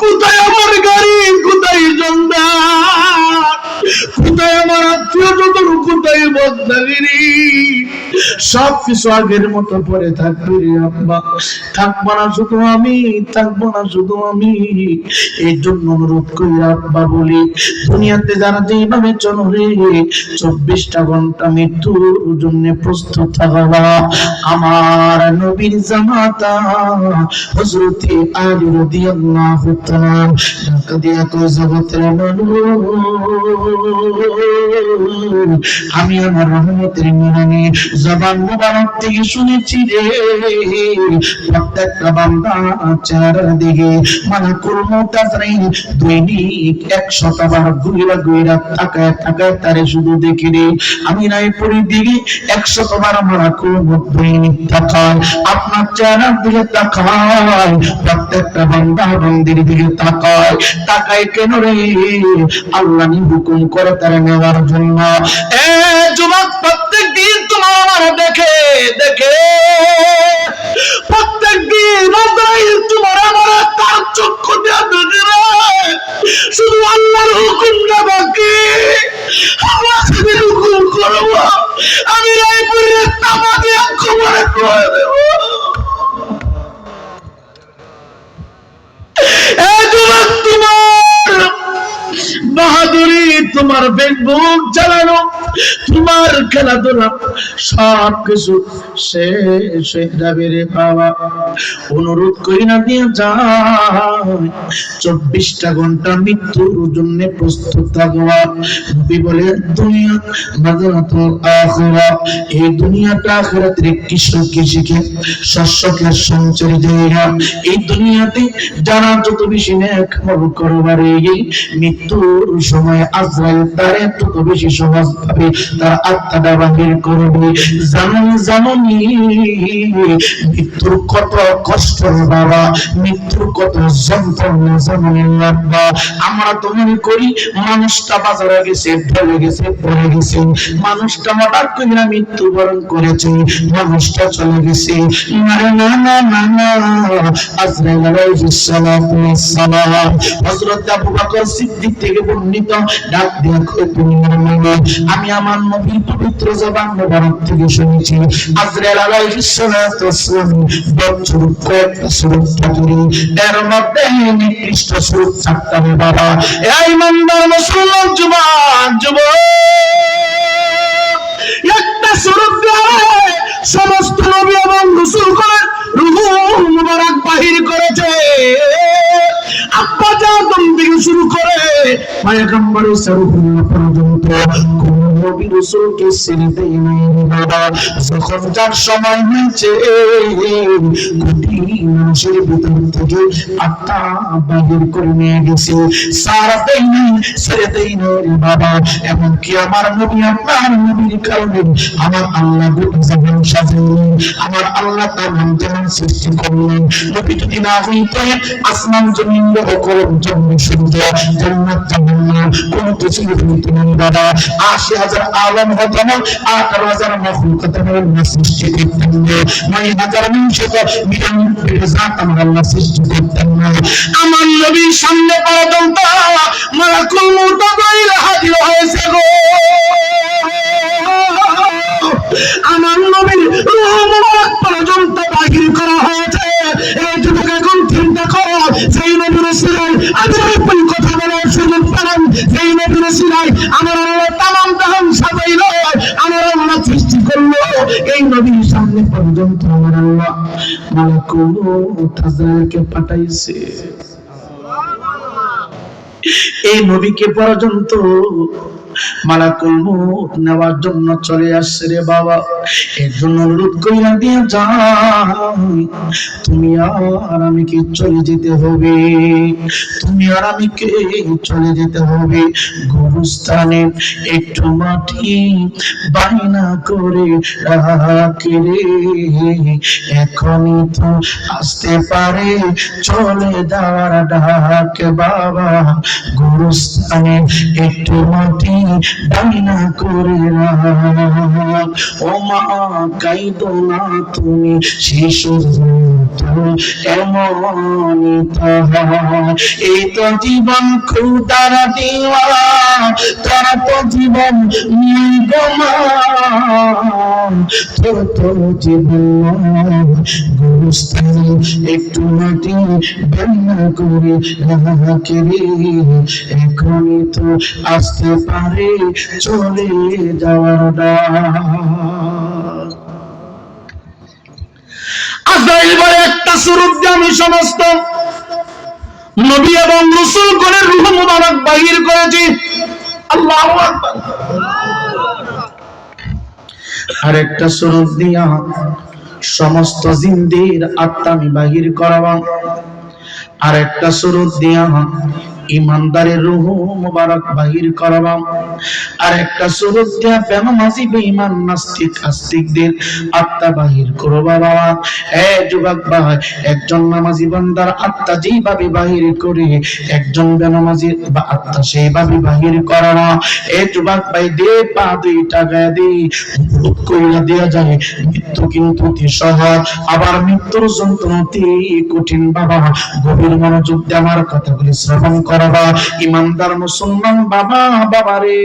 Speaker 1: কোথায় আমার গাড়ি, কোথায় জঞ্জাল, কোথায় আমার আত্মীয় স্বজন, কোথায় বদনাগিরি, সবকিছু আগের মতো পরে থাকবে রে আব্বা। থাকবো না শুধু আমি, থাকবো না শুধু আমি। এই জন্য অনুরোধ করি আব্বা বলি, দুনিয়াতে যারা যেভাবে চলো রে, 24টা ঘন্টা মৃত্যুর জন্য প্রস্তুত থাকবা। আমার নবীর জামাতা হযরতে আলী রাদিয়াল্লাহু তাআলা ঢাকা দিয়া কই জগতের মানুষ, আমি আমার রহমতের মিনানে জবান মুবারক থেকে শুনেছি রে, প্রত্যেকটা বান্দা চেহারার দিকে মালাকুল মউত আজরাইল দৈনিক 100 বার ঘুরে ঘুরে তাকায় তাকায় তারে শুধু দেখি রে। আমি রায়পুরের দিকে 100 বার মালাকুল মউত দৈনিক তাকায়, আপনার চেহারার দিকে তাকায়, প্রত্যেকটা বান্দা বান্দির দিকে তাকায়। তাকায় কেন রে? আল্লাহ নি হুকুম করে তারে নেওয়ার জন্য। এ যুবক, প্রত্যেক দিন তোমার আমার দেখে দেখে, প্রত্যেক দিন আজরাইল তোমার আমার তার চক্ষু দিয়ে দেখে রে। শুধু আল্লাহর হুকুমটা বাকি, আল্লাহ যদি হুকুম করবো আমি রায়পুরের তামা দিয়ে খবরে রয়ে দেব। তোমার বাহাদুরি, তোমার ফেসবুক চালানো, তোমার খেলাধুলা সবকিছু শেষ হয়ে যাবে রে বাবা। অনুরোধ করি না দিয়ে যায়, 24টা ঘন্টা মৃত্যুর জন্য প্রস্তুত থাকবা। নবী বলে দুনিয়া মাযরাতুল আখিরা, এই দুনিয়াটা আখিরাতের কৃষককে শিখে শস্যকে সঞ্চয় জায়গা। এই দুনিয়াতে যারা যত বেশি নেক আমল করবারে, এই মৃত্যুর সময় আজরাইল তার তত বেশি সহজ ভাবে তার আত্মাটা বাহির করবে। জানি মৃত্যুর কত কষ্ট বাবা, মৃত্যুর কত যন্ত্রণা জানি বাবা। আমরা তো মনে করি মানুষটা বাজারে গেছে, ঢলে গেছে, পড়ে গেছে, মানুষটা হঠাৎ করে মৃত্যুবরণ করেছে, মানুষটা চলে গেছে। না না না না না, আজরাইল আলাইহিস সালাতু ওয়াস সালাম হযরত আবু বকর সিদ্দিক থেকে বর্ণিত, ডাক দিয়ে কয় দুনিয়ার মানুষ, আমি আমার নবীর পবিত্র জবান মোবারক থেকে শুনেছি আজরাইল আলাইহিস সালাতু ওয়াস সালাম বছর কয়েকটা সুরত থাকে, এর মধ্যে নিকৃষ্ট সুরত 4টা বাবা। এই ইমানদার মুসলমান যুবক, একটা সুরত দিয়ে সমস্ত নবী এবং রাসূল করে রূহ মুবারক বাহির করেছে। আব্বা আদম থেকে শুরু করে পয়গম্বর সাল্লাল্লাহু পর্যন্ত কোন নবী রাসূলকে ছেড়ে দেয় নাই বাবা। যখন যার সময় হয়েছে, কোটি মানুষের ভিতর থেকে আত্মা বাহির করে নিয়ে গেছে, সারা দেয় নাই, ছেড়ে দেয় নাই বাবা। এমনকি আমার নবী, আপনার নবীর কারণে আমার আল্লাহ গোটা জাহান সাজালেন, আমার আল্লাহ তার নাম যেমন সৃষ্টি করলেন। নবী যদি না হইতেন আসমান জমিন করম জন্ম শুনতে জান্নাত জাহান্নাম কোন কিছু হইতো না বাবা। ৮০,০০০ আলম হতো না, ১৮,০০০ মাখলুকাত আল্লাহ সৃষ্টি করতেন না, ৯,০০০ নিষেধ বিরানব্বই জাত আমার আল্লাহ সৃষ্টি করতেন না। আমার নবীর সামনে পর্যন্ত মালাকুল মউত হাজির হয়েছে গো। আমার নবীর রূহ মুবারক পর্যন্ত বাহির করা হয়েছে। এই যুবক এখন চিন্তা করো, সেই নবীর উসিলায় আমি আপনি কথা বলার সুযোগ পেলাম, সেই নবীর উসিলায় আমার আল্লাহ তামাম জাহান সাজাইলো, আমার আল্লাহ সৃষ্টি করলো। এই নবীর সামনে পর্যন্ত আমার আল্লাহ মালাকুল মউত আজরাইলকে পাঠাইছে। এই নবীকে পর্যন্ত মালাকুল মউত নেওয়ার জন্য চলে আসছে রে বাবা। এর জন্য অনুরোধ কইরা দিয়ে যাই, তুমি আর আমি কি চলে যেতে হবে, তুমি আর আমি কে চলে যেতে হবে। গুরুস্থানে একটু মাটি বাইনা করে রাখে রে, এখনই তো আসতে পারে চলে যাওয়ার ডাক বাবা। গুরুস্থানে একটু মাটি ডাইনা করে রাখ। ও মা কাইদো না তুমি, শিশুর এমনই তাহার। এই তো জীবন ক্ষুধার দেওয়া, তারা তো জীবন তো জীবন গুরুস্থানে একটু মাটি ডাইনা করে রাখে রে। এখনই তো আসতে পারে চলে যাওয়ার ডাক। আজরাইল বলে একটা সুরূপ দিয়ে আমি সমস্ত নবী এবং রাসূল করে রূহ মুবারক বাহির করেছি। আল্লাহু আকবার। আরেকটা সুরূপ দিয়া সমস্ত জিনদের আত্মা আমি বাহির করাবাম। আরেকটা সুরূপ দিয়া ইমানদারের রূহ মুবারক বাহির করাবাম। আর একটা সুরূপ দিয়া বেনামাজি বেঈমান নাস্তিক আস্তিকদের আত্মা বাহির করবা বাবা। হে যুবক ভাই, একজন নামাজি বান্দার আত্মা যেভাবে বাহির করে একজন বেনামাজি বা আত্মা সেইভাবে বাহির করা না। এ যুবক ভাই, দে পা দুইটা গায়ে দে ভূত কইরা দেয়া যায়। মৃত্যু কিন্তু অতি সহজ, আবার মৃত্যুর যন্ত্রণা অতি কঠিন বাবা। গভীর মনোযোগ দিয়ে আমার কথাগুলি শ্রবণ করবা ইমানদার মুসলমান বাবা। বাবা রে,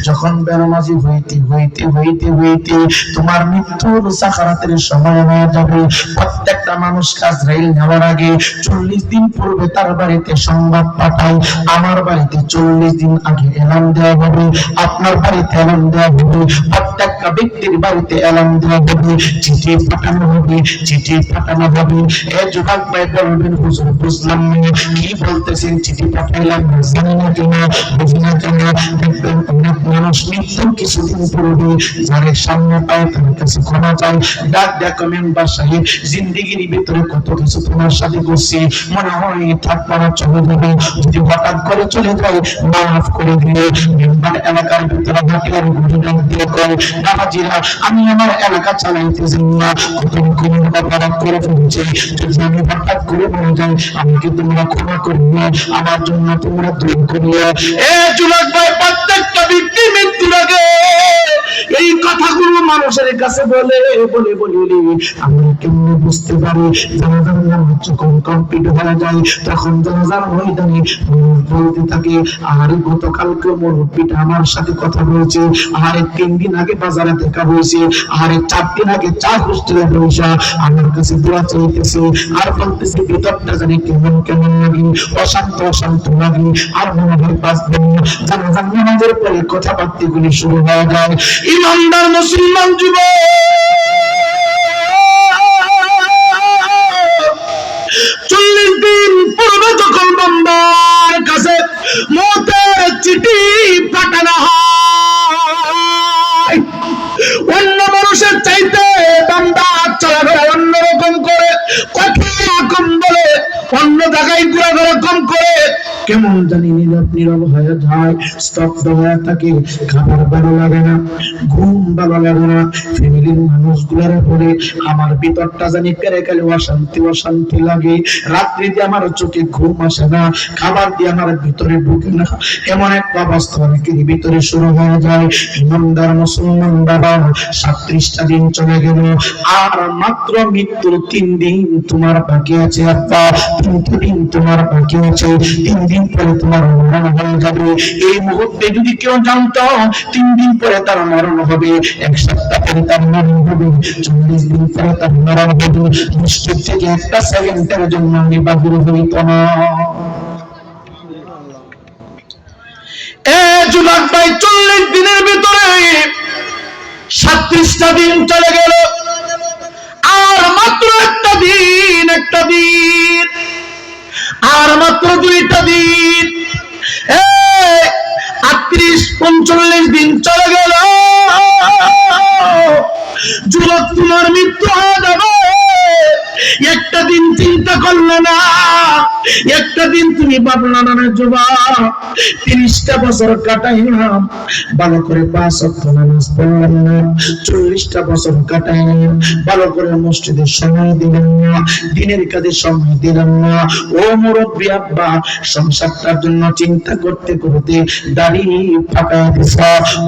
Speaker 1: যখন বেনামাজি হইতে হইতে হইতে হইতে তোমার মৃত্যুর সাকারাতের সময় হয়ে যাবে, প্রত্যেকটা মানুষ আজরাইল নেওয়ার আগে 40 দিন পূর্বে তার বাড়িতে সংবাদ পাঠায়। আমার বাড়িতে 40 দিন আগে এলান দেওয়া হবে, আপনার বাড়িতে এলান দেওয়া হবে, প্রত্যেকটা ব্যক্তির বাড়িতে এলান দেওয়া হবে, চিঠি পাঠানো হবে, চিঠি পাঠানো হবে। এ যুবক ভাই বলবেন, হুজুর বুঝলাম না, কি বলতেছেন? চিঠি পাঠাইলাম জানি না কেন, বুঝি না কেন। দেখবেন অনেক মানুষ মৃত্যুর কিছুদিন পূর্বে যাদের সামনে পায় তার কাছে ক্ষমা চায়, ডাক দেখো মেম্বার সাহেব, জিন্দিগির ভিতরে কত কিছু তোমার সাথে করছি, মনে হয় থাকবো না, চলে যাবে। যদি হঠাৎ করে চলে যায় মাফ করে দিলে। মেম্বার এলাকার ভিতরে হাঁটিয়ার ঘুরে ডাক দিয়ে কয়, বাবাজিরা আমি আমার এলাকা চালাইতে যাই না, কত রকমের অপরাধ করে ফেলছি, যদি আমি হঠাৎ করে মরে যাই আমাকে তোমরা ক্ষমা করিও, আমার জন্য তোমরা দূর করিও। এ যুবক ভাই, প্রত্যেকটা ব্যক্তি মৃত্যুর আগে এই কথাগুলো মানুষের কাছে বলে বলে বলে আমরা কেমনে বুঝতে পারি? জানাজার নামাজ যখন কমপ্লিট হয়ে যায় তখন জানাজার ময়দানে বলতে থাকে, আরে গতকালকে মুরব্বিটা আমার সাথে কথা বলেছে, আরে 3 দিন আগে বাজারে দেখা হয়েছে, আরে 4 দিন আগে চা হোস্টেলে বসে আমার কাছে দোয়া চাইতেছে, আর বলতেছে ভিতরটা জানি কেমন কেমন লাগে, অশান্ত অশান্ত লাগে, আর মনে হয় বাঁচবেন না। জানাজার নামাজের পরে কথাবার্তাগুলি শুরু হয়ে যায়। ইমানদার মুসলমান যুবক, 40 দিন পূর্বে যখন বান্দার কাছে মওতের চিঠি পাঠানো হয়, অন্য মানুষের চাইতে বান্দা চলাফেরা অন্যরকম করে, কথা কম বলে, অন্য জায়গায় ঘোরাফেরা কম করে, কেমন জানি নীরব হয়ে যায়, স্তব্ধ হয়ে থাকে। খাবার ভালো লাগে না, ঘুম ভালো লাগে না, ফ্যামিলির মানুষগুলোর উপরে আমার ভিতরটা জানি কেড়ে গেলে অশান্তি অশান্তি লাগে, রাত্রিতে আমার চোখে ঘুম আসে না, খাবার দিয়ে আমার ভিতরে ঢুকে না, এমন একটা অবস্থা অনেকের ভিতরে শুরু হয়ে যায়। ইমানদার মুসলমান বাবা, 37টা দিন চলে গেল, আর মাত্র মৃত্যুর 3 দিন তোমার বাকি আছে। আব্বা, 3 দিন তোমার বাকি আছে, 3 দিন পরে তোমার মরণ হয়ে যাবে। এই মুহূর্তে যদি কেউ জানতো 3 দিন পরে তার মরণ হবে, 1 সপ্তাহ পরে তার মরণ হবে, 40 দিন পরে তার মরণ হবে, নিশ্চিত থেকে একটা সেকেন্ডের জন্য আমি বাহির হইত না। এ যুবক ভাই, 40 দিনের ভিতরে 37টা দিন চলে গেল, আর মাত্র একটা দিন আর মাত্র 2টা দিন, 38-39 দিন চলে গেল। যুবক, তোমার মৃত্যু হয়ে যাবে, একটা দিন চিন্তা করলে না, একটা একটা দিন তুমি ভাবলা না রে যুবক 30টা বছর কাটাইলাম ভালো করে 5 ওয়াক্ত নামাজ পড়লাম না, 40টা বছর কাটাইলাম ভালো করে মসজিদে সময় দিলাম না, দিনের কাজে সময় দিলাম না। ও মুরব্বি আব্বা, সংসারটার জন্য চিন্তা করতে করতে দাড়ি পাকায় দিছ।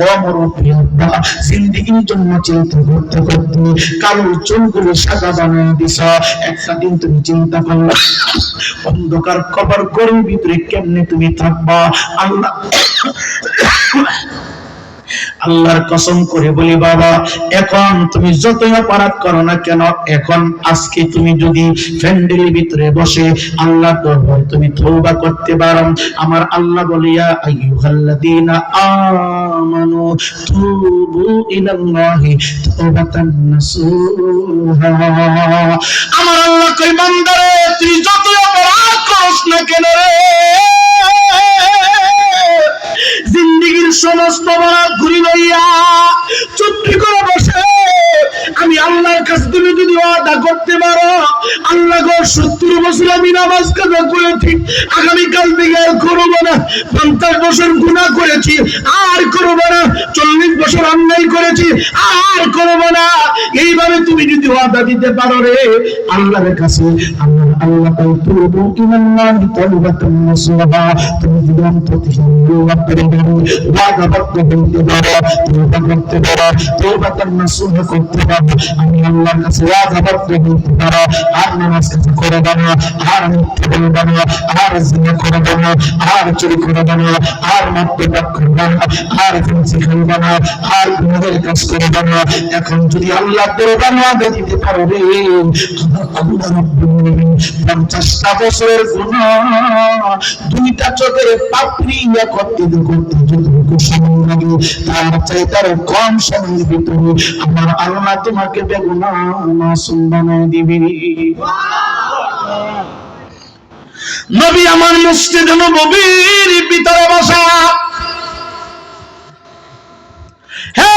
Speaker 1: ও মুরব্বি আব্বা, জিন্দেগির জন্য চিন্তা করতে করতে কালো চুলগুলো সাদা বানিয়ে দিছ। একটা দিন তুমি চিন্তা করলা অন্ধকার কবর গরুর ভিতরে কেমনে তুমি থাকবা। আল্লাহর কসম করে বলি বাবা, এখন তুমি যতই অপরাধ করো না কেন, এখন আজকে তুমি যদি ফ্যান্ডেলের ভিতরে বসে আল্লাহর দরবারে তুমি তওবা করতে পারো, আমার আল্লাহ বলে ইয়া আইয়ুহাল্লাযীনা আমানু তুবু ইলাল্লাহি তাওবাতান নাসুহা। আমার আল্লাহ কই বান্দারে তুই যতই অপরাধ করস না কেন রে, জিন্দেগির সমস্ত অপরাধ ঘুরি লইয়া চুপটি করে বসে আমি আল্লাহর কাছে তুমি যদি ওয়াদা করতে পারো, আল্লাহ গো 70 বছর আমি নামাজ কাজা করেছি, আগামীকাল থেকে আর করবো না, 50 বছর গুনাহ করেছি আর করবো না, 40 বছর অন্যায় করেছি আর করবো না, এইভাবে তুমি যদি ওয়াদা দিতে পারো রে আল্লাহর কাছে, আল্লাহ তাই তুবু ইলাল্লাহি তাওবাতান নাসুহা, তুমি যদি অন্তর থেকে ওয়াদা করতে পারো, তওবা করতে পারো, তাওবাতান নাসুহা করতে পারো, আমি আল্লাহর কাছে ওয়াদা করতে পারো, আর নামাজ কাজা করবে না, আর মিথ্যা বলবে না, আর জিনা করবে না, আর চুরি করবে না, আর মাতব্বর করবে না, আর ফাঁসি খাইবে না, আর গুনাহের কাজ করবে না। এখন যদি আল্লাহ দরবারে ওয়াদা দিতে পারো রে, আল্লাহ রাব্বুল আলামিন 50টা বছরের গুনাহ 2টা চোখের পাপড়ি করতে করতে যতটুকু সময় লাগে তার চাইতে আরো কম সময়ের ভিতরে আমার আল্লাহ তোমাকে বেগুনাহ মাসুম বানায় দিবে। নবী আমার মসজিদ নববীর ভিতরে বসা, হে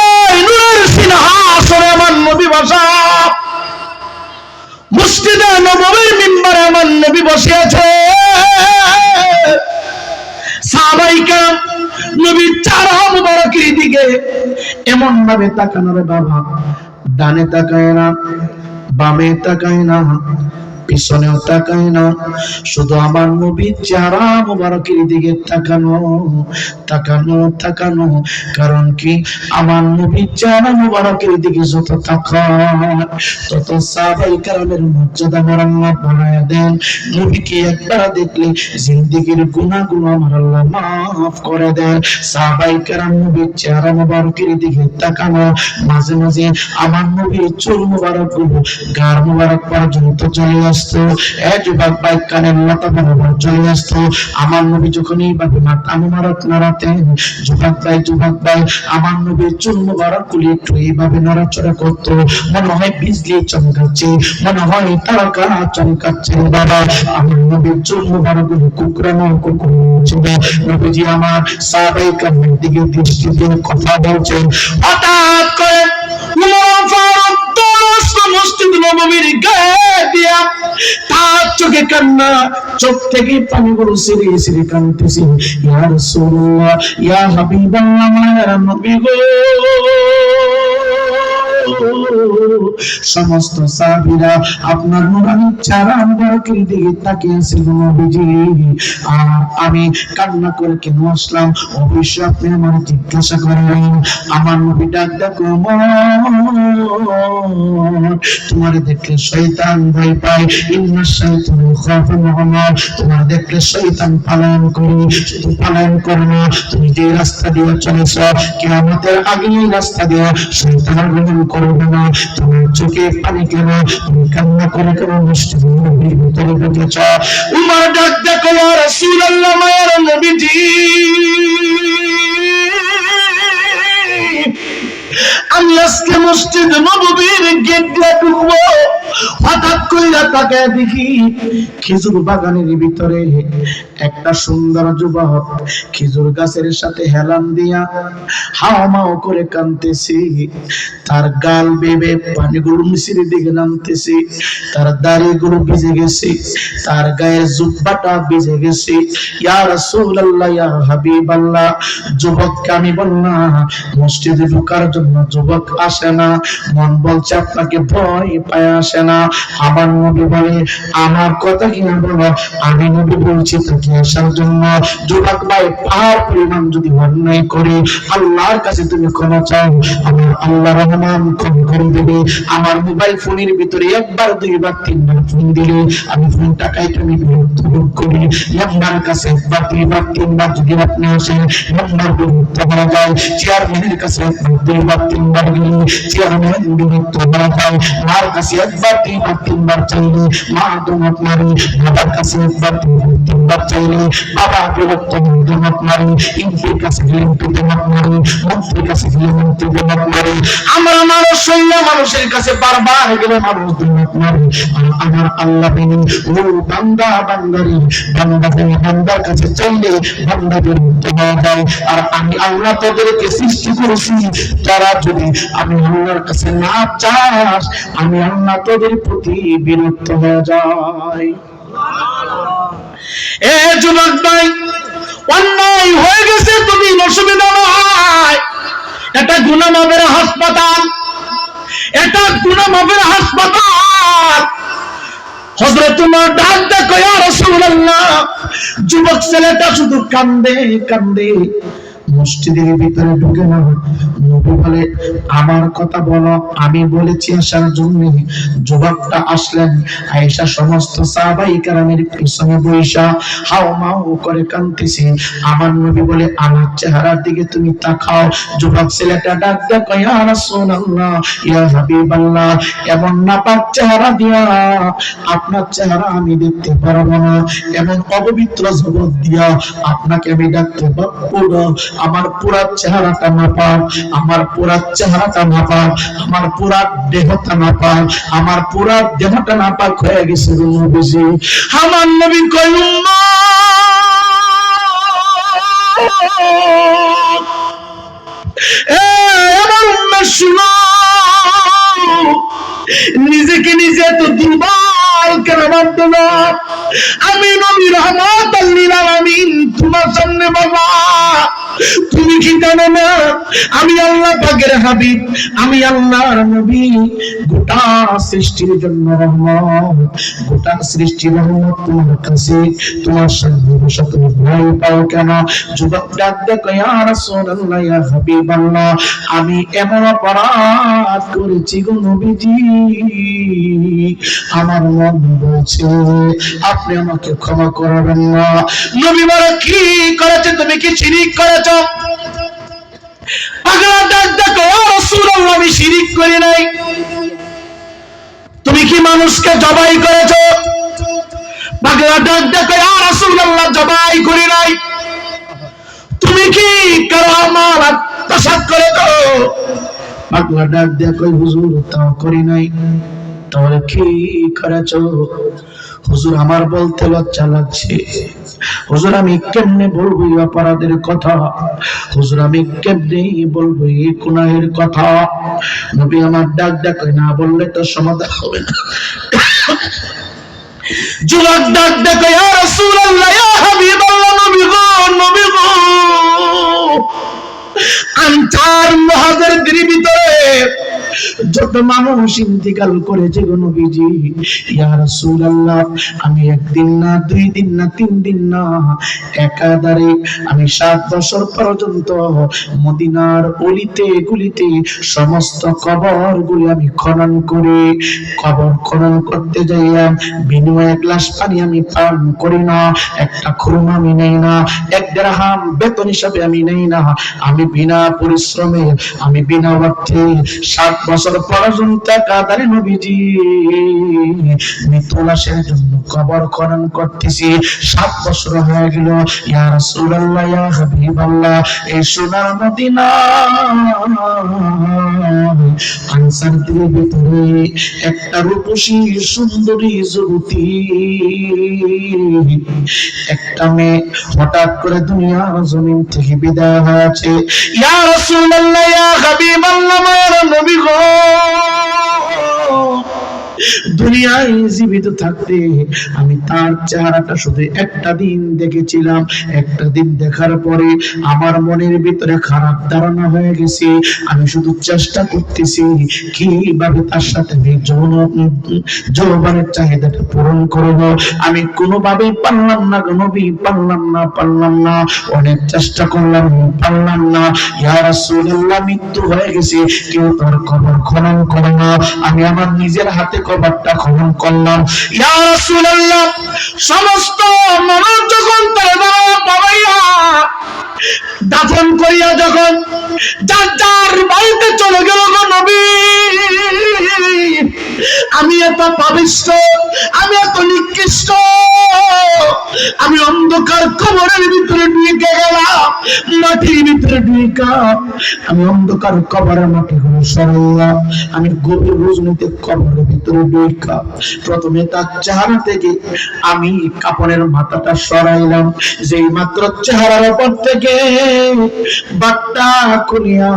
Speaker 1: নূরের সিংহাসনে আমার নবী বসা, মসজিদে নববীর মিম্বরে আমার নবী বসে আছে। সাহাবায়ে কেরাম নবীর চেহারা মুবারকের দিকে এমন ভাবে তাকানো রে বাবা, ডানে তাকায় না, বামে তাকায় না, পিছনেও তাকায় না, শুধু আমার নবীর চেহারা মুবারকের দিকে তাকানো তাকানো তাকানো। কারণ কি, আমার নবীর চেহারা মুবারকের দিকে যত তাকায় তত সাহাবায়ে কেরামের মর্যাদা আমার আল্লাহ বাড়ায় দেন। নবীকে একবার দেখলে জিন্দেগির গুনাহগুলো আমার আল্লাহ মাফ করে দেন। সাহাবায়ে কেরাম নবীর চেহারা মুবারকের দিকে তাকানো, মাঝে মাঝে আমার নবীর চুল মুবারকগুলো গার মুবারক পর্যন্ত চলে আসতো, যুবক ভাই কানের লতা বরাবর চলে আসতো। আমার নবী যখন এইভাবে মাথা মুবারক নাড়াতেন, যুবক ভাই আমার নবীর চুল মুবারক গুলি একটু এইভাবে নড়াচড়া করতো, মনে হয় বিজলি চমকাচ্ছে, মনে হয় তারকা চমকাচ্ছে। বাবা, আমার নবীর চুল মুবারক গুলি কুকরানো ছিল। নবীজি আমার সাহাবায়ে কেরামের দিকে দৃষ্টি দিয়ে কথা বলছেন, হঠাৎ করে মসজিদ নববীর গায়ে দিয়া তার চোখে কান্না, চোখ থেকে পানিগুলো সিরি সিরি কাঁদতেছে। ইয়া রাসূলুল্লাহ, ইয়া হাবিবাল্লাহ, মায়ের নবী গো। সমস্ত সাহাবীরা আপনার নূরানী চেহারা মুবারকের দিকে তাকিয়ে আছে নবীজি। আর আমি কান্না করে কেন আসলাম অবশ্যই আপনি আমার জিজ্ঞাসা করবেন। আমার নবী ডাক দেখো, তোমার দেখলে শয়তান ভয় পায়, ইন্না শাইতানা খাফা মুহাম্মদ, তোমার দেখলে শয়তান পালায়ন করে। শুধু পালায়ন করে না, তুমি যে রাস্তা দিয়ে চলেছ কিয়ামতের আগে এই রাস্তা দিয়ে শয়তান আগমন করবে না। তোমার চোখে পানি কেন, তুমি কান্না করে কেন মসজিদের নবীর ভিতরে ঢুকেছ? উমর ডাক দেখো, ইয়া রাসূলুল্লাহ, মায়ের নবীজি, আমি আজকে মসজিদ নববীর গেট দিয়ে ঢুকবো, হঠাৎ কইরা তাকে দেখি খেজুর বাগানের ভিতরে একটা সুন্দর যুবক খেজুর গাছের সাথে হেলান দিয়া হাওমাও করে কাঁদতেছে। তার গাল বেবে পানিগুলো নিচের দিকে নামতেছে, তার দাড়িগুলো ভিজে গেছে, তার গায়ের জুব্বাটা ভিজে গেছে। ইয়া রাসূলুল্লাহ, ইয়া হাবিবাল্লাহ, যুবককে আমি বললাম মসজিদে ঢোকার জন্য যুবক আসে না, মন বলছে আপনাকে ভয় পায় আসে না। আমার নবী বলে আমার কথা কি না বলো, আমি নবী বলছি তাকে আসার জন্য। যুবক ভাই পাপ পরিমাণ যদি অন্যায় করে আল্লাহর কাছে তুমি ক্ষমা চাও, আমার আল্লাহ রহমান ক্ষমা করে দেবে। আমার মোবাইল ফোনের ভিতরে একবার দুইবার তিনবার ফোন দিলে আমি ফোনটা কাইটা আমি বিরক্ত বোধ করি। নাম্বার কাছে একবার দুইবার তিনবার যদি আপনি আসেন নাম্বার বিরক্ত হয়ে যায়। চেয়ারম্যানের কাছে একবার দুইবার তিনবার গেলে চেয়ারম্যান বিরক্ত হয়ে যায়। মার কাছে একবার দুইবার তিনবার চাইলে মা দমক মারে, বাবার কাছে একবার দুইবার তিনবার চাইলে বাবা বিরক্ত হয়ে দমক মারে, এমপির কাছে গেলে এমপি দমক মারে, মন্ত্রীর কাছে গেলে মন্ত্রী দমক মারে। আমরা মানুষ হইলে মানুষের কাছে বারবার গেলে মানুষ দমক মারে। আমার আল্লাহ বিনি ও বান্দা বান্দারি, বান্দা বান্দার কাছে চাইলে বান্দা বিরক্ত হয়ে যায়। আর আমি আল্লাহ তোদেরকে সৃষ্টি করেছি, তারা যদি আমি আল্লাহর কাছে না চাস আমি আল্লাহ তোদের প্রতি বিরক্ত হয়ে যাই। এ যুবক ভাই, অন্যায় হয়ে গেছে তুমি অসুবিধা নয়, এটা গুনাহ মাফের হাসপাতাল, এটা গুনাহ মাফের হাসপাতাল। হযরত উমর ডাক দেখো ইয়া রাসূলুল্লাহ, যুবক ছেলেটা শুধু কান্দে কান্দে মসজিদের ভিতরে ঢুকে না। নবী বলে আমার কথা বলো, আমি বলেছি আসার জন্য। যুবকটা আসলেন, আয়েশা সমস্ত সাহাবায়ে কেরামের পিছনে বসা হাওমাও করে কাঁদতেছে। আমার নবী বলে আমার চেহারার দিকে তুমি তাকাও। যুবক ছেলেটা ডাক দেখো ইয়া রাসূলুল্লাহ, ইয়া হাবিবাল্লাহ, এমন নাপাক চেহারা দিয়া আপনার চেহারা আমি দেখতে পারবো না, এমন অপবিত্র জগৎ দিয়া আপনাকে আমি ডাকতে পারবো না। আমার পুরা চেহারাটা নাপাক, আমার পুরা চেহারাটা নাপাক, আমার পুরা দেহটা নাপাক, আমার পুরা দেহটা নাপাক হয়ে গেছে নবীজি। আমার নবী কয় আমার উম্মত শুনো, নিজেকে নিজে তো দুর্বল কেন ভাবতো না? আমি নবী রাহমাতুল লিল আলামিন তোমার সামনে বাবা, তুমি কি জানো না আমি আল্লাহ পাকের হাবিব, আমি আল্লাহর নবী, গোটা সৃষ্টির জন্য রহমত, গোটা সৃষ্টির রহমত তোমার কাছে, তোমার সামনে বসে তুমি ভয় পাও কেন? যুবক ডাক দেখো ইয়া রাসূলুল্লাহ, ইয়া হাবিবাল্লাহ, আমি এমন অপরাধ করেছি গো নবীজি, আমার মন বলছে আপনি আমাকে ক্ষমা করবেন না। নবী বলে কি করেছে? তুমি কি শিরক করেছো? পাগলা ডাক দেখো ইয়া রাসূলুল্লাহ, আমি শিরক করি নাই। তুমি কি মানুষকে জবাই করেছো? পাগলা ডাক দেখো ইয়া রাসূলুল্লাহ, জবাই করি নাই। তুমি কি কারো আমার আত্মসাৎ করেছো? পাগলা ডাক দেখো হুজুর তাও করি নাই। তাহলে কি করেছো? হুজুর আমার বলতে লজ্জা লাগছে, হুজুর আমি কেমনে বলবো এই অপরাধের কথা, হুজুর আমি কেমনে বলবো এই গুনাহের কথা। নবী আমার ডাক দেখো না বললে তো সমাধান হবে না। যুবক ডাক দেখো ইয়া রাসূলুল্লাহ, ইয়া হাবিবাল্লাহ, নবী গো, নবী গো, আনচার মুহাজিরদের ভিতরে যত মানুষ ইন্তিকাল করেছে গো নবীজি, ইয়া রাসূলুল্লাহ, আমি একদিন না, দুই দিন না, তিন দিন না, একাধারে আমি 7 বছর পর্যন্ত মদিনার অলিতে গলিতে সমস্ত কবরগুলি আমি খনন করে, কবর খনন করতে যাইয়া বিনিময়ে এক গ্লাস পানি আমি পান করি না, একটা খুরমা আমি নেই না, 1 দিরহাম বেতন হিসাবে আমি নেই না। আমি বিনা পরিশ্রমে, আমি বিনা অর্থে 7 বছর বছর পর্যন্ত একাধারে নবীজি মৃত্যু লাশের জন্য কবর খনন করতেছি। 7 বছর হয়ে গেল। ইয়া রাসূলুল্লাহ, ইয়া হাবিবাল্লাহ, এই সোনার মদিনা আনসারদের ভিতরে একটা রূপসী সুন্দরী যুবতী, একটা মেয়ে হঠাৎ করে দুনিয়ার জমিন থেকে বিদায় হয়েছে। ইয়া রাসূলুল্লাহ, ইয়া হাবিবাল্লাহ, মায়ের নবী গো, দুনিয়ায় জীবিত থাকতে আমি তার চেহারাটা শুধু একটা দিন দেখেছিলাম। একটা দিন দেখার পরে আমার মনের ভিতরে খারাপ ধারণা হয়ে গেছে। আমি শুধু চেষ্টা করতেছি কিভাবে তার সাথে যৌবনের চাহিদাটা পূরণ করব। আমি কোনোভাবেই পারলাম না নবী, পারলাম না। অনেক চেষ্টা করলাম, পারলাম না। ইয়া রাসূলুল্লাহ, মৃত্যু হয়ে গেছে, কেউ তার কবর খনন করে না, আমি আমার নিজের হাতে কবরটা খনন করলাম। ইয়া রাসূলুল্লাহ, সমস্ত মানুষ যখন তার বাবাইয়া দাফন করিয়া যখন যার যার বাড়িতে চলে গেল গো নবী, আমি এত পাপিষ্ঠ, আমি এত নিকৃষ্ট, আমি অন্ধকার কবরের ভিতরে ঢুকে গেলাম, মাটির ভিতরে ঢুকা আমি অন্ধকার কবরের মাটি গুলো সরাইলাম। আমি গভীর রজনীতে কবরের ভিতরে ঢুকা প্রথমে তার চেহারা থেকে আমি কাপড়ের মাথাটা সরাইলাম। যেই মাত্র চেহারার উপর থেকে বাট্টা খুলিয়া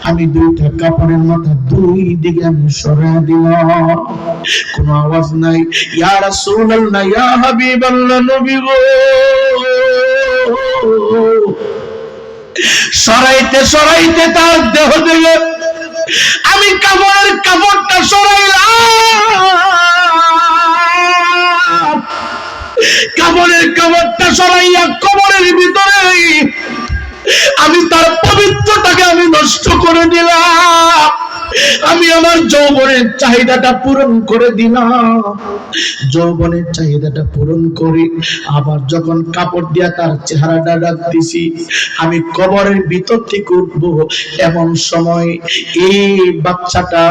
Speaker 1: আমি দুইটা কাপড়ের মাথা দুই দিকে আমি সরাই দিলাম। কোনো আওয়াজ নাই। ইয়া রাসূলুল্লাহ, ইয়া হাবিবাল্লাহ, নবী গো, সরাইতে সরাইতে তার দেহ থেকে আমি কাপড়টা সরাইলাম। কাপড়টা সরাইয়া কবরের ভিতরে আমি তার পবিত্রতাকে আমি নষ্ট করে দিলাম। আমি আমার যৌবনের চাহিদাটা পূরণ করে দিলাম। যৌবনের চাহিদাটা পূরণ করে আবার যখন কাপড় দিয়া তার চেহারাটা রাখতেছি, আমি কবরের ভিতর থেকে উঠবো, এমন সময় এই বাচ্চাটা,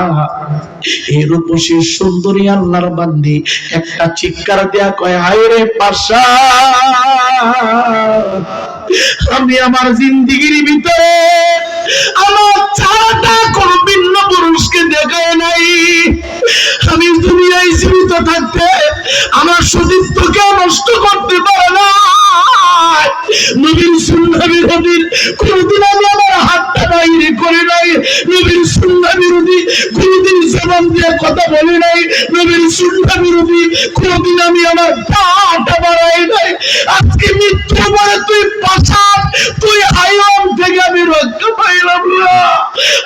Speaker 1: এই রূপসী সুন্দরী আল্লাহর বান্দি একটা চিৎকার দেয়া কয়, হায় রে পাশা, আমি আমার জিন্দেগির ভিতরে আমার ছাড়াটা কোন ভিন্ন পুরুষকে দেখায় নাই। আমি দুনিয়ায় জীবিত থাকতে আমার সতীত্বকে নষ্ট করতে পারে না। নবীর সুন্নাহ বিরোধী কোনদিন আমি আমার হাতটা বাইরে করে নাই। নবীর সুন্নাহ বিরোধী কোনদিন জবান দিয়ে কথা বলি নাই। নবীর সুন্নাহ বিরোধী কোনদিন আমি আমার পাটা বাড়াই নাই। আজকে মৃত্যু পরে তুই পাশান, তুই হাইওয়ান থেকে আমি রক্ষা পাইলাম না।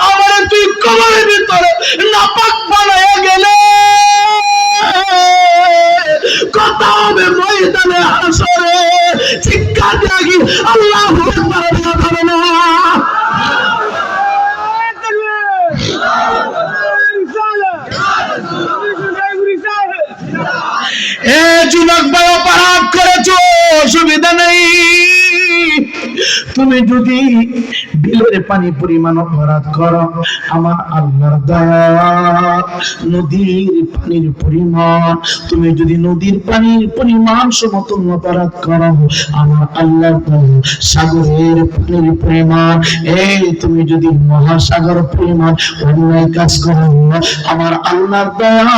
Speaker 1: আমার তুই কবরের ভিতরে নাপাক বানাইয়া গেলে কথা হবে ময়দানে হাসরে। চিৎকার দিয়ে আল্লাহু আকবার বলো না। এ যুবক ভাই, অপরাধ করেছো, অসুবিধা নেই। তুমি যদি বিলের পানি পরিমাণ অপরাধ করো, আমার আল্লাহর দয়া নদীর পানির পরিমাণ, তুমি যদি নদীর পানির পরিমাণ সমতুল্য অপরাধ করো, আমার আল্লাহর দয়া সাগরের পানির পরিমাণ। এই তুমি যদি মহাসাগর পরিমাণ অন্যায় কাজ করো, আমার আল্লাহর দয়া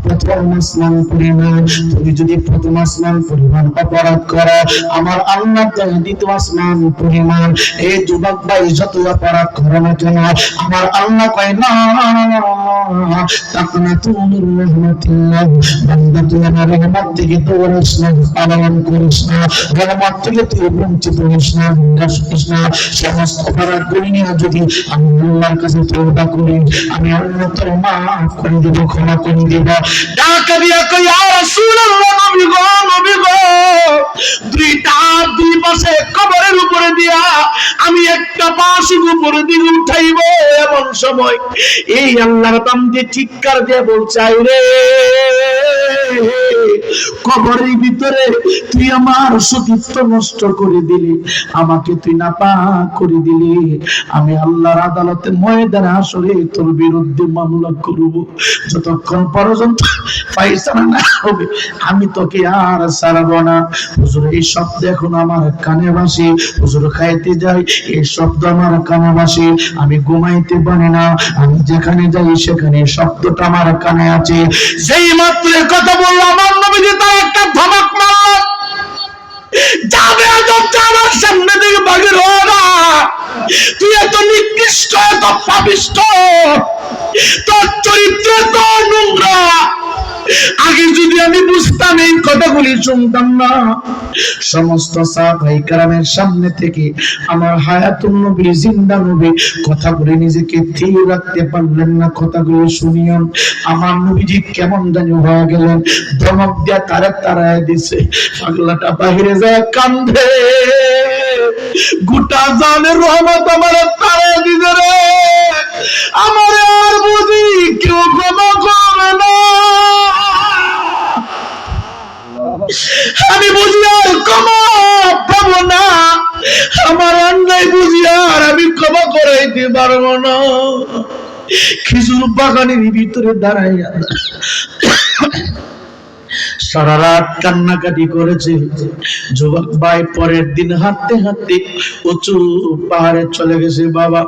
Speaker 1: প্রথম আসমান পরিমাণ। তুমি যদি প্রথম আসমান পরিমাণ অপরাধ করো, আমার আল্লাহর দয়া দ্বিতীয় আসমান পরিমাণ। এই যুবক ভাই, যত অপরাধ করো না কেন, আমার আল্লাহ কয় না তাকনাতুমির রাহমাতিল্লাহ, বান্দা তুই আমার রহমত থেকে দৌড়াস না, পালন করিস না, রহমত থেকে তুই বঞ্চিত হইস না, নিরাশ হইস না। সমস্ত অপরাধ করি না যদি আমি আল্লাহর কাছে তওবা করি, আমি আল্লাহ তোর মাফ করে দেব, ক্ষমা করে দেব। ডাক দিয়া কই, ইয়া রাসূলুল্লাহ, নবী গো, নবী গো, দুইটা দুই পাশে কবরের উপরে দিয়া আমি একটা পা শুধু উপরে দিকে উঠাইব। এমন সময় এই আল্লাহর বান্দা চিৎকার দিয়ে বলছে, আয় রে কবরের ভিতরে তুই আমার সতীত্ব নষ্ট করে দিলি, আমাকে তুই নাপাক করে দিলি, আমি আল্লাহর আদালতে ময়দানে আসরে তোর বিরুদ্ধে মামলা করব, যতক্ষণ পর্যন্ত ফায়সালা না হবে আমি তোকে আর ছাড়ব না। হুজুর এই শব্দ এখন আমার কানে বাসে, হুজুর খাইতে যাই এই শব্দ আমার কানে বাসে, আমি ঘুমাইতে পারি না, আমি যেখানে যাই সেখানে শব্দটা আমার কানে আছে। যেই মাত্র কথা বললো আমার নবীজি তার একটা ধমক মারল, যাবে আদম আমার সামনে থেকে বাগের ওরা, তুই এত নিকৃষ্ট এত পাপিষ্ট, তোর চরিত্র তো নোংরা, আগে যদি আমি বুঝতাম এই কথাগুলি শুনতাম না। সমস্ত সাহাবায়ে কেরামের সামনে থেকে আমার হায়াতুন নবী জিন্দা নবী কথাগুলি নিজেকে স্থির রাখতে পারলেন না, কথাগুলো শুনিয়াম আমার নবীজি কেমন জানি হয়ে গেলেন, ধমক দিয়া তারায় দিছে, পাগলাটা বাহিরে যায় কান্দে, গোটা জানের রহমত আমার তারায় দিছে রে, আমার আর বুঝি কেউ ক্ষমা করে না, আমি বুঝি আর ক্ষমা পাবো না, আমার অন্যায় বুঝি আর আমি ক্ষমা করাইতে পারবো না। খেজুর বাগানের ভিতরে দাঁড়াইয়া সারা রাত কান্নাকাটি করেছে। যুবক ভাই পরের দিন হাঁটতে হাঁটতে উঁচু পাহাড়ে চলে গেছে। বাবা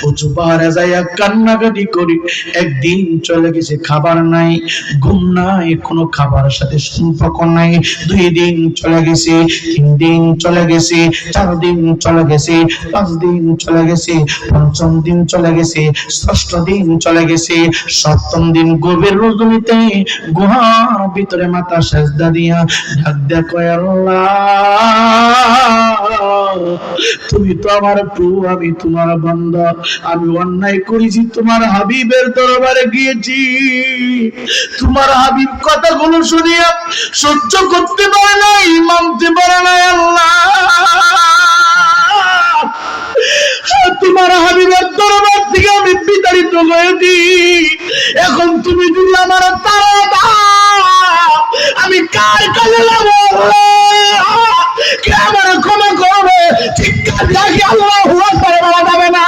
Speaker 1: উঁচু পাহাড়ে যাইয়া কান্নাকাটি করি, একদিন চলে গেছে, খাবার নাই, ঘুম নাই, কোনো খাবারের সাথে সম্পর্ক নাই, 2 দিন চলে গেছে, 3 দিন চলে গেছে, 4 দিন চলে গেছে, 5 দিন চলে গেছে, 5ম দিন চলে গেছে, 6ষ্ঠ দিন চলে গেছে, 7ম দিন গভীর রজনীতে গুহার ভিতরে মাথা সেজদা দিয়া ডাক দেয়া কয়, আল্লাহ তুমি তো আমার প্রভু, আমি তোমার বান্দা, আমি অন্যায় করেছি, তোমার হাবিবের দরবারে গিয়েছি, তোমার হাবিব কথাগুলো শুনিয়া সহ্য করতে পারে নাই, মানতে পারে নাই, আল্লাহ তোমার হাবিবের দরবার থেকে আমি বিতাড়িত হয়েছি, এখন তুমি যদি আমার তারা দাও আমি কার কাছে যাবো, কে আমার ক্ষমা করবে, চিৎকার দিয়ে আল্লাহু আকবার বলা যাবে না।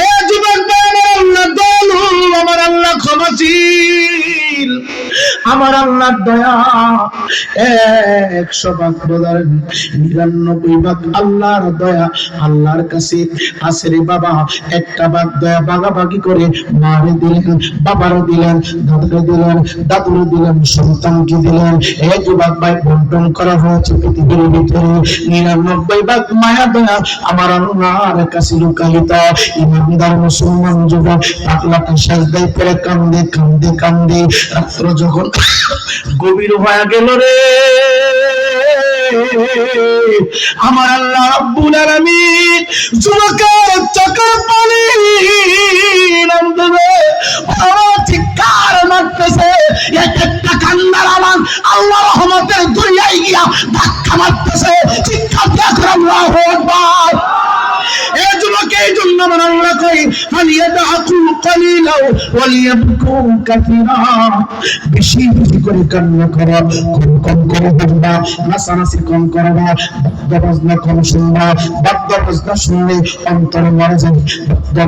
Speaker 1: এ যুবক ভাই, আমার আল্লাহ দয়ালু, আমার আল্লাহ ক্ষমাশীল, আমার আল্লাহর দয়া 100 ভাগ বলার 99 ভাগ আল্লাহর দয়া আল্লাহর কাছে আছে রে বাবা। 1টা ভাগ দয়া ভাগাভাগি করে মারে দিলেন, বাবারও দিলেন, দাদুরে দিলেন, দাদুরে দিলেন, সন্তানকে দিলেন, এই যুবক ভাই বন্টন করা হয়েছে পৃথিবীর ভিতরে। 99 ভাগ মায়া দয়া আমার আল্লাহর কাছে লুকায়িত। ইমানদার মুসলমান যুবক পাগলাটা সেজদায় পড়ে কান্দে কান্দে কান্দে, রাত্র যখন গভীর হয়ে গেল রে, আমার আল্লাহ রাব্বুল আলামিন যুবকের চোখের পানি নামবে, চিৎকার মারতেছে, একটা কান্নার আওয়াজ আল্লাহ রহমতের দরিয়ায় গিয়া ধাক্কা মারতেছে, চিৎকার দিয়ে আল্লাহু আকবার। এই যুবক এই জন্য আমার আল্লাহ কই, ফালিয়াদাকু কালিলা ওয়ালিয়াবকু কাসীরা, বেশি বেশি করে কান্না করো, কম করে বলবা, নাচানাচি কম করবা, বাজনা কম শুনবা, বাজনা শুনলে অন্তর মরে যায়,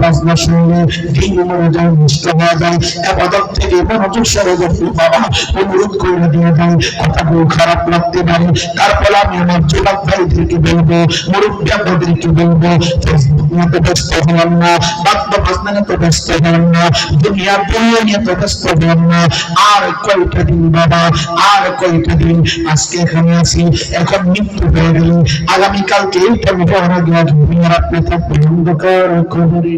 Speaker 1: বাজনা শুনলে দিল মরে যায়, নষ্ট হয়ে যায়, ইবাদত থেকে মনোযোগ সরে যায়। বাবা অনুরোধ করে দিয়ে যায়, কথাগুলো খারাপ লাগতে পারে, তারপর আমি আমার যুবক ভাইদেরকে বলবো, মুরব্বী আপনাদেরকে বলবো, ফেসবুক নিয়ে তো ব্যস্ত হলাম না, বাজনা নিয়ে তো ব্যস্ত হলাম না, দুনিয়ার দুনিয়া নিয়ে তো ব্যস্ত হলাম না। আর কয়টা দিন বাবা, আর কয়টা দিন, আজকে এখানে আছি, এখন মৃত্যু হয়ে গেল, আগামীকালকে এইটা মিটার আগে দুনিয়ার আপনি থাকবেন অন্ধকার কবরে।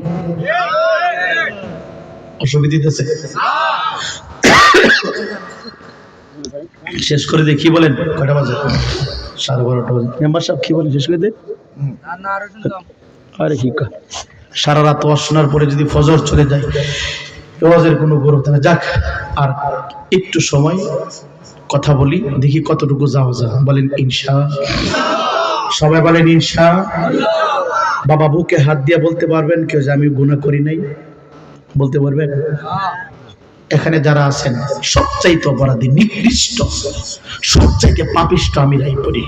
Speaker 1: অসুবিধা আছে? শেষ করে দেখি বলেন, কয়টা বাজে? 12:30 বাজে। মেম্বার সাহেব কি বলেন, শেষ করে দে। আরে কি সারা রাত ওয়াজ শোনার পরে যদি ফজর চলে যায়, ওয়াজের কোনো গুরুত্ব না। যাক, আর একটু সময় কথা বলি, দেখি কতটুকু যাও যা। বলেন ইনশা, সবাই বলেন ইনশা। বাবা বুকে হাত দিয়ে বলতে পারবেন কেউ যে আমি গুনাহ করি নাই? বলতে পারবেন? এখানে যারা আছেন সবচাইতে অপরাধী, নিকৃষ্ট, সবচাইতে পাপিষ্ট আমি রাইপুরি।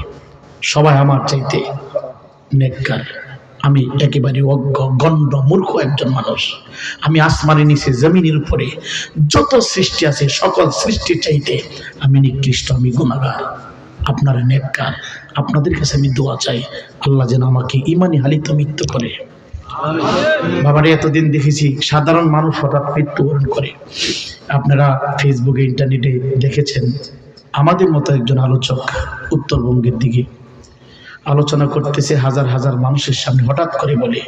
Speaker 1: সবাই আমার চাইতে নেককার। আমি একেবারে অজ্ঞ গণ্ড মূর্খ একজন মানুষ। আমি আসমানের নিচে জমিনের উপরে যত সৃষ্টি আছে সকল সৃষ্টির চাইতে আমি নিকৃষ্ট, আমি গুনাহগার, আপনারা নেককার। আপনাদের কাছে আমি দোয়া চাই, আল্লাহ যেন আমাকে ইমানি হালিত মৃত্যু করে। বাবারে এতদিন দেখেছি সাধারণ মানুষ হঠাৎ মৃত্যুবরণ করে। আপনারা ফেসবুকে ইন্টারনেটে দেখেছেন আমাদের মতো একজন আলোচক উত্তরবঙ্গের দিকে আলোচনা করতেছে, হাজার হাজার মানুষের সামনে হঠাৎ করে বলে